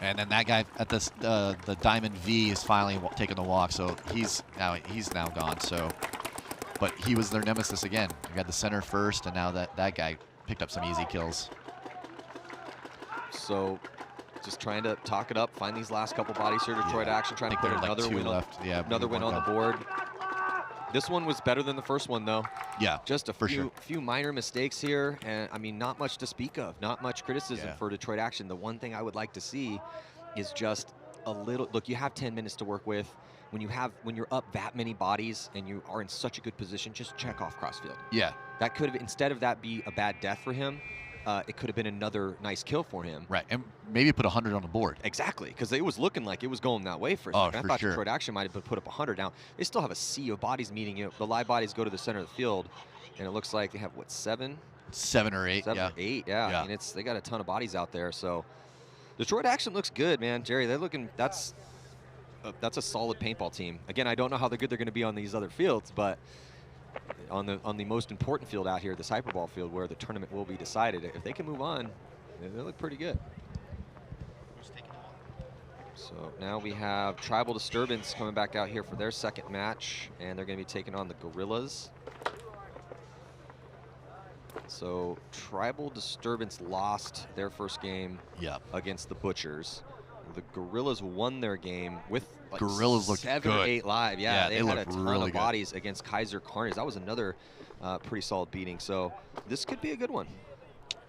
And then that guy at the Diamond V is finally taking the walk, so he's now gone. So, but he was their nemesis again. We got the center first, and now that guy picked up some easy kills. So, just trying to talk it up, find these last couple bodies here. Detroit Action trying to put another win another win on the board. This one was better than the first one, though. Yeah, just a few minor mistakes here, and I mean, not much to speak of, not much criticism for Detroit Action. The one thing I would like to see is just a little. Look, you have 10 minutes to work with. When you're up that many bodies and you are in such a good position, just check off crossfield. Yeah, that could have, instead of that be a bad death for him, it could have been another nice kill for him. Right, and maybe put 100 on the board. Exactly, because it was looking like it was going that way for a second. I thought Detroit Action might have put up 100. Now, they still have a sea of bodies meeting. You know, the live bodies go to the center of the field, and it looks like they have, what, 7? 7 or 8, 7 or 8, yeah. I mean, they got a ton of bodies out there. So Detroit Action looks good, man. Jerry, they're looking, that's a solid paintball team. Again, I don't know how good they're going to be on these other fields, but on the most important field out here, this Hyperball field, where the tournament will be decided. If they can move on, they look pretty good. So now we have Tribal Disturbance coming back out here for their second match, and they're going to be taking on the Gorillas. So Tribal Disturbance lost their first game against the Butchers. The Gorillas won their game with like Gorillas looked 7 or 8 live. Yeah, they had a ton really of bodies against Kaiser Carnage. That was another pretty solid beating. So this could be a good one.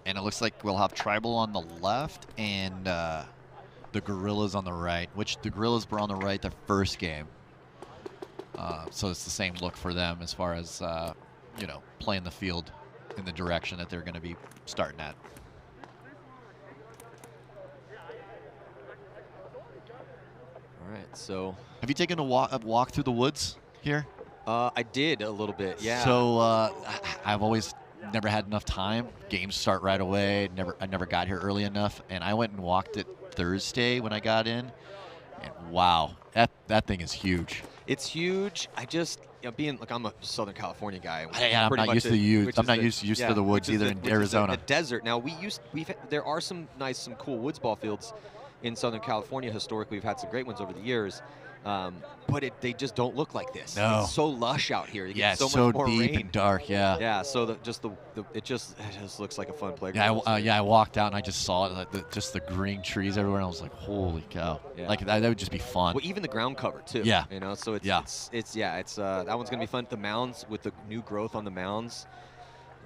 And it looks like we'll have Tribal on the left and the Gorillas on the right, which the Gorillas were on the right the first game. So it's the same look for them as far as, you know, playing the field in the direction that they're going to be starting at. All right, so. Have you taken a walk through the woods here? I did a little bit, yeah. So I've always never had enough time. Games start right away. I never got here early enough, and I went and walked it Thursday when I got in, and wow, that thing is huge. It's huge. I just, you know, being like, I'm a Southern California guy. Yeah, I'm not used to the woods either in Arizona. The desert. Now there are some cool woods ball fields in Southern California. Historically, we've had some great ones over the years. But they just don't look like this. No. It's so lush out here. You yeah, get so it's so much more deep rain. and dark. Yeah. Yeah. So it just looks like a fun playground. Yeah, I walked out and I just saw it, like just the green trees everywhere, and I was like, holy cow! Yeah. Like that would just be fun. Well, even the ground cover too. Yeah. You know, so it's that one's gonna be fun. The mounds with the new growth on the mounds.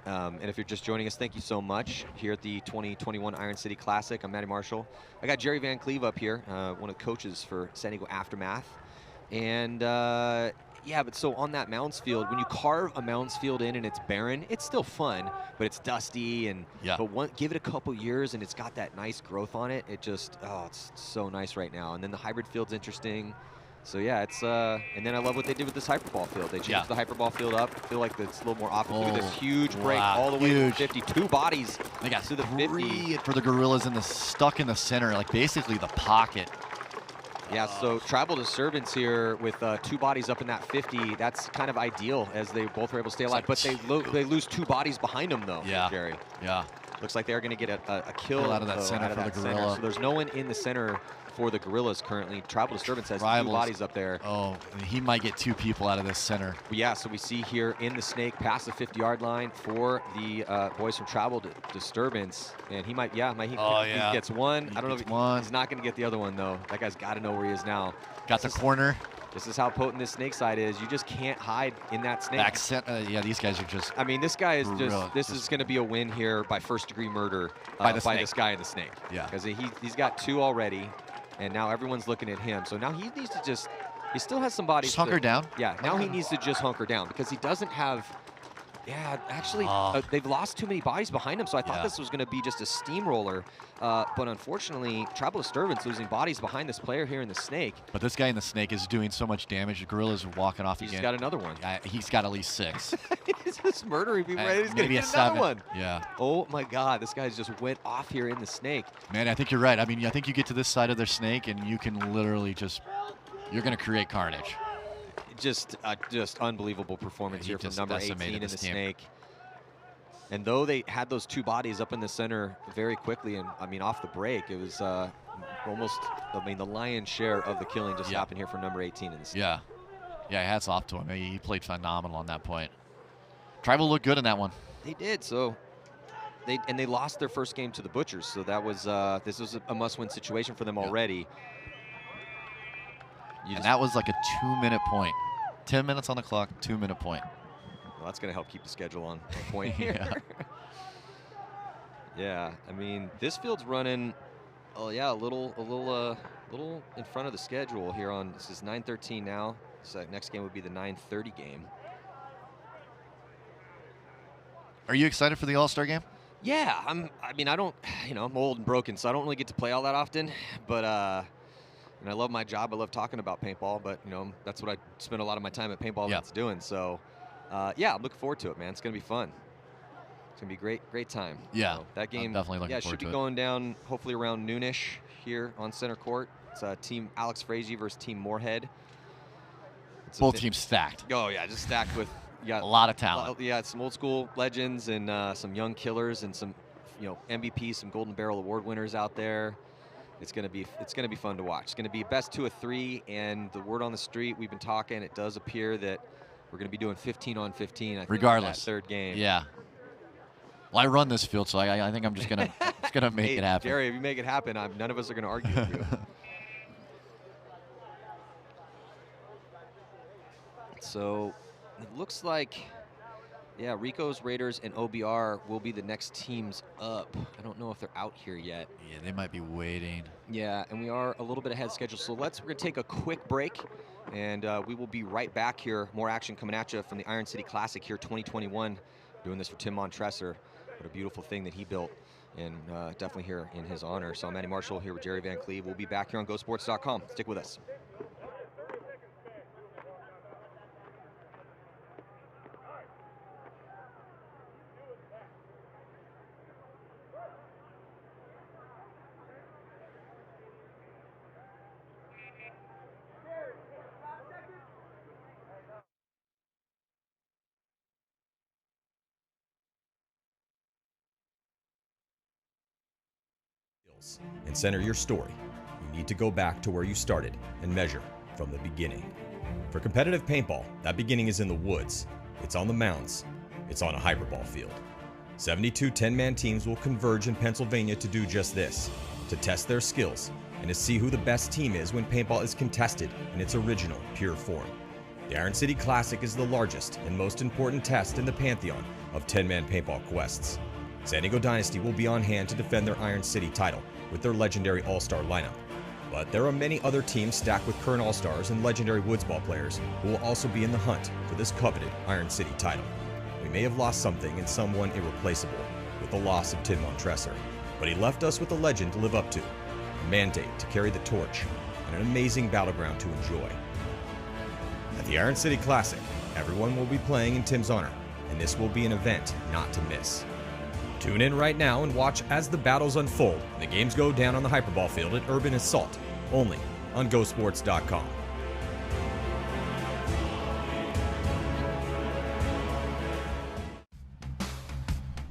And if you're just joining us, thank you so much here at the 2021 Iron City Classic. I'm Matty Marshall. I got Jerry Van Cleve up here, one of the coaches for San Diego Aftermath. And yeah, but so on that mounds field, when you carve a mounds field in and it's barren, it's still fun, but it's dusty. And but give it a couple years and it's got that nice growth on it. It just, it's so nice right now. And then the hybrid field's interesting. So yeah, it's and then I love what they did with this Hyperball field. They changed the Hyperball field up. I feel like it's a little more offensive. Look at this huge break all the way to the 50. 2 bodies they got to the 50. For the Gorillas stuck in the center, like basically the pocket. Yeah, so Tribal Disturbance here with 2 bodies up in that 50. That's kind of ideal as they both were able to stay alive. But they lose 2 bodies behind them though. Yeah, Jerry. Yeah. Looks like they're going to get a kill out of that center for the Gorilla. So there's no one in the center for the Gorillas currently. Tribal Disturbance has 2 bodies up there. Oh, he might get 2 people out of this center. But yeah, so we see here in the snake past the 50-yard line for the boys from Tribal Disturbance, and he might, he gets 1. I don't know if he's not going to get the other one though. That guy's got to know where he is now. Got the corner. This is how potent this snake side is. You just can't hide in that snake. Back center, yeah, these guys are just. I mean, this guy is this is going to be a win here by first-degree murder by this guy in the snake. Yeah. Because he's got 2 already, and now everyone's looking at him. So now he needs to just. He still has some bodies. Just hunker down. Yeah. Now he needs to just hunker down because he doesn't have. Yeah, actually, they've lost too many bodies behind him, so I thought this was going to be just a steamroller. But unfortunately, Tribal Disturbance losing bodies behind this player here in the snake. But this guy in the snake is doing so much damage. The Gorillas are walking off again. He's got another one. He's got at least 6. He's just murdering people. He's going to get another one. Yeah. Oh, my God. This guy's just went off here in the snake. Man, I think you're right. I mean, I think you get to this side of their snake, and you can literally you're going to create carnage. Just unbelievable performance here from number 18 in the team. snake. And though they had those 2 bodies up in the center very quickly, and I mean off the break, it was almost, I mean, the lion's share of the killing just happened here for number 18 in the snake. Yeah. Yeah, hats off to him. He played phenomenal on that point. Tribal looked good in that one. They did. So they lost their first game to the Butchers. So that was this was a must-win situation for them already. And that was like a 2-minute point. 10 minutes on the clock, 2-minute point. Well, that's going to help keep the schedule on point here. Yeah, I mean, this field's running, a little in front of the schedule here on, this is 9:13 now. So next game would be the 9:30 game. Are you excited for the All-Star game? Yeah, I'm old and broken, so I don't really get to play all that often, but and I love my job. I love talking about paintball, but that's what I spend a lot of my time at paintball events doing. So yeah, I'm looking forward to it, man. It's gonna be fun. It's gonna be great time. Yeah, so that game I'm definitely looking forward should to be it. going down hopefully around noonish here on center court. It's team Alex Fraige versus team Moorhead. Both teams stacked. Oh yeah, just stacked with a lot of talent. Yeah, some old school legends and some young killers and some, MVPs, some Golden Barrel Award winners out there. It's gonna be fun to watch. It's gonna be best 2 of 3, and the word on the street, we've been talking. It does appear that we're gonna be doing 15 on 15. I think, regardless. That third game. Yeah. Well, I run this field, so I think I'm just gonna make it happen. Jerry, if you make it happen, none of us are gonna argue with you. So it looks like, yeah, Rico's, Raiders, and OBR will be the next teams up. I don't know if they're out here yet. Yeah, they might be waiting. Yeah, and we are a little bit ahead of schedule. So we're going to take a quick break, and we will be right back here. More action coming at you from the Iron City Classic here 2021. Doing this for Tim Montresor. What a beautiful thing that he built, and definitely here in his honor. So I'm Manny Marshall here with Jerry Van Cleve. We'll be back here on GoSports.com. Stick with us. And center your story, you need to go back to where you started and measure from the beginning. For competitive paintball, that beginning is in the woods, it's on the mounds, it's on a hyperball field. 72 10-man teams will converge in Pennsylvania to do just this, to test their skills and to see who the best team is when paintball is contested in its original, pure form. The Iron City Classic is the largest and most important test in the pantheon of 10-man paintball quests. San Diego Dynasty will be on hand to defend their Iron City title with their legendary All-Star lineup. But there are many other teams stacked with current All-Stars and legendary Woods Ball players who will also be in the hunt for this coveted Iron City title. We may have lost something in someone irreplaceable with the loss of Tim Montresor, but he left us with a legend to live up to, a mandate to carry the torch, and an amazing battleground to enjoy. At the Iron City Classic, everyone will be playing in Tim's honor, and this will be an event not to miss. Tune in right now and watch as the battles unfold and the games go down on the Hyperball field at Urban Assault, only on GoSports.com.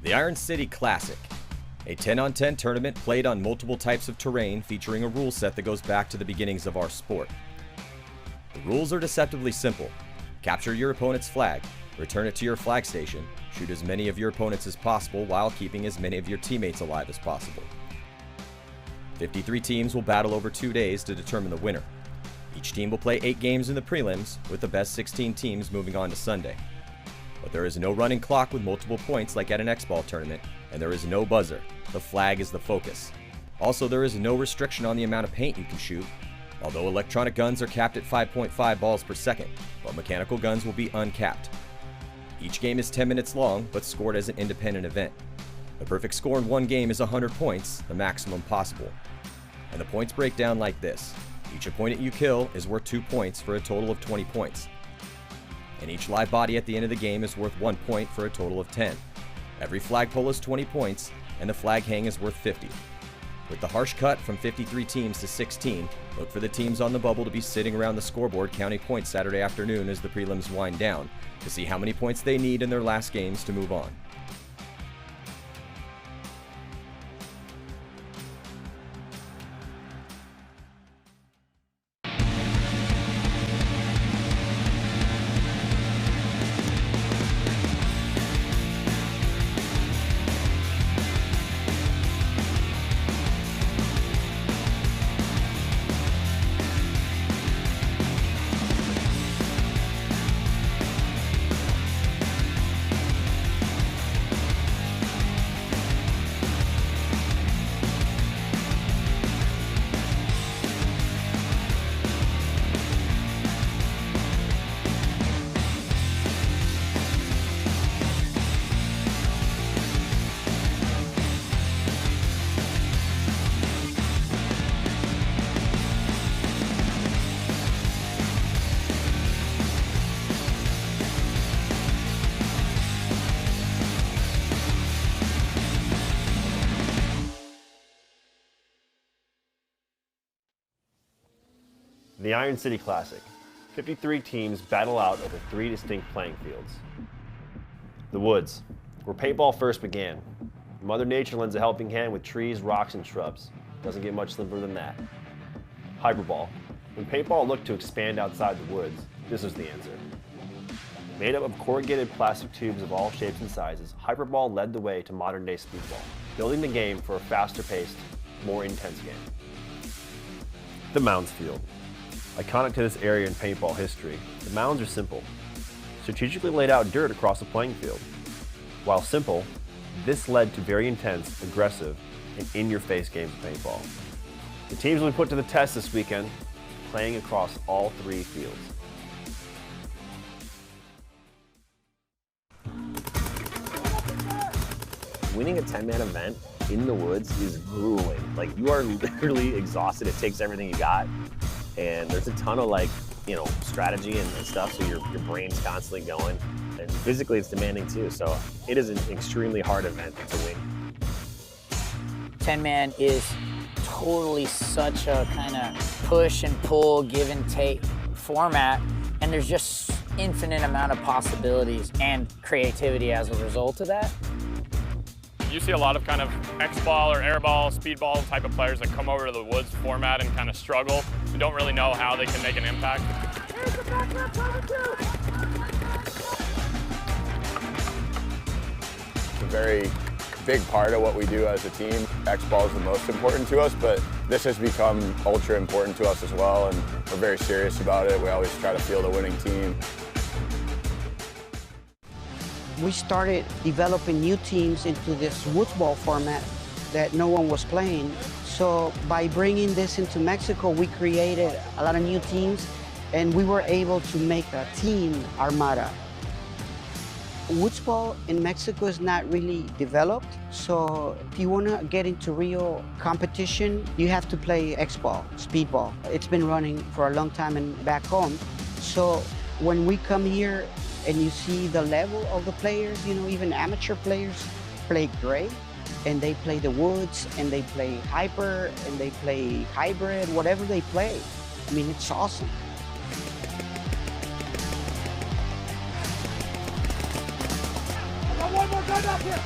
The Iron City Classic, a 10-on-10 tournament played on multiple types of terrain featuring a rule set that goes back to the beginnings of our sport. The rules are deceptively simple. Capture your opponent's flag, return it to your flag station, shoot as many of your opponents as possible while keeping as many of your teammates alive as possible. 53 teams will battle over 2 days to determine the winner. Each team will play 8 games in the prelims, with the best 16 teams moving on to Sunday. But there is no running clock with multiple points like at an X-Ball tournament, and there is no buzzer. The flag is the focus. Also, there is no restriction on the amount of paint you can shoot, although electronic guns are capped at 5.5 balls per second, but mechanical guns will be uncapped. Each game is 10 minutes long, but scored as an independent event. The perfect score in one game is 100 points, the maximum possible. And the points break down like this. Each opponent you kill is worth 2 points for a total of 20 points. And each live body at the end of the game is worth 1 point for a total of 10. Every flagpole is 20 points, and the flag hang is worth 50. With the harsh cut from 53 teams to 16, look for the teams on the bubble to be sitting around the scoreboard counting points Saturday afternoon as the prelims wind down, to see how many points they need in their last games to move on. The Iron City Classic, 53 teams battle out over 3 distinct playing fields. The woods, where paintball first began. Mother Nature lends a helping hand with trees, rocks, and shrubs. Doesn't get much simpler than that. Hyperball. When paintball looked to expand outside the woods, this was the answer. Made up of corrugated plastic tubes of all shapes and sizes, Hyperball led the way to modern-day speedball, building the game for a faster-paced, more intense game. The Mounds Field. Iconic to this area in paintball history, the mounds are simple. Strategically laid out dirt across the playing field. While simple, this led to very intense, aggressive, and in-your-face games of paintball. The teams will be put to the test this weekend, playing across all 3 fields. Winning a 10-man event in the woods is grueling. Like, you are literally exhausted. It takes everything you got. And there's a ton of, like, you know, strategy and stuff, so your brain's constantly going. And physically it's demanding too, so it is an extremely hard event to win. 10-man is totally such a kind of push and pull, give and take format, and there's just infinite amount of possibilities and creativity as a result of that. You see a lot of kind of X-ball or airball, speedball type of players that come over to the woods format and kind of struggle. Who don't really know how they can make an impact. It's a very big part of what we do as a team. X-ball is the most important to us, but this has become ultra important to us as well, and we're very serious about it. We always try to field a winning team. We started developing new teams into this woods ball format that no one was playing. So by bringing this into Mexico, we created a lot of new teams, and we were able to make a team armada. Woods ball in Mexico is not really developed, so if you want to get into real competition, you have to play X-ball, speedball. It's been running for a long time and back home. So when we come here, and you see the level of the players, you know, even amateur players play great, and they play the woods, and they play hyper, and they play hybrid, whatever they play. I mean, it's awesome. I got one more gun up here.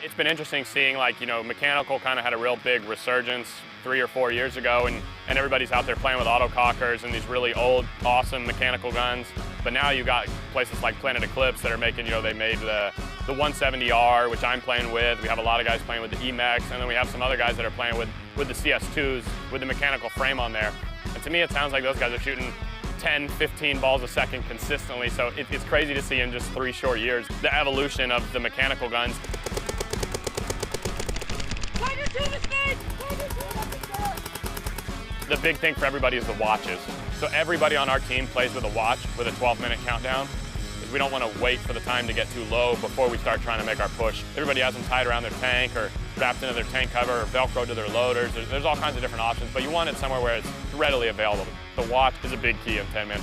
It's been interesting seeing, like, you know, mechanical kind of had a real big resurgence 3 or 4 years ago, and everybody's out there playing with autocockers and these really old, awesome mechanical guns. But now you got places like Planet Eclipse that are making, you know, they made the 170R, which I'm playing with. We have a lot of guys playing with the EMEX, and then we have some other guys that are playing with the CS2s with the mechanical frame on there. And to me, it sounds like those guys are shooting 10, 15 balls a second consistently. So it's crazy to see in just 3 short years the evolution of the mechanical guns. The big thing for everybody is the watches. So everybody on our team plays with a watch with a 12-minute countdown, because we don't want to wait for the time to get too low before we start trying to make our push. Everybody has them tied around their tank or wrapped into their tank cover or Velcro to their loaders. There's all kinds of different options, but you want it somewhere where it's readily available. The watch is a big key in 10-man.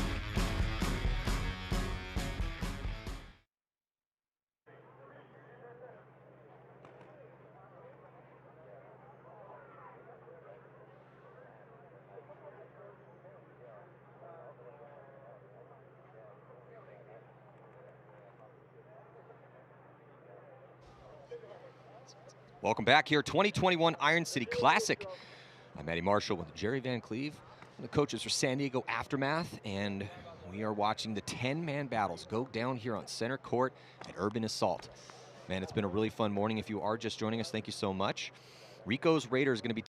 Welcome back here, 2021 Iron City Classic. I'm Matty Marshall with Jerry Van Cleve, the coaches for San Diego Aftermath, and we are watching the 10-man battles go down here on center court at Urban Assault. Man, it's been a really fun morning. If you are just joining us, thank you so much. Rico's Raider is going to be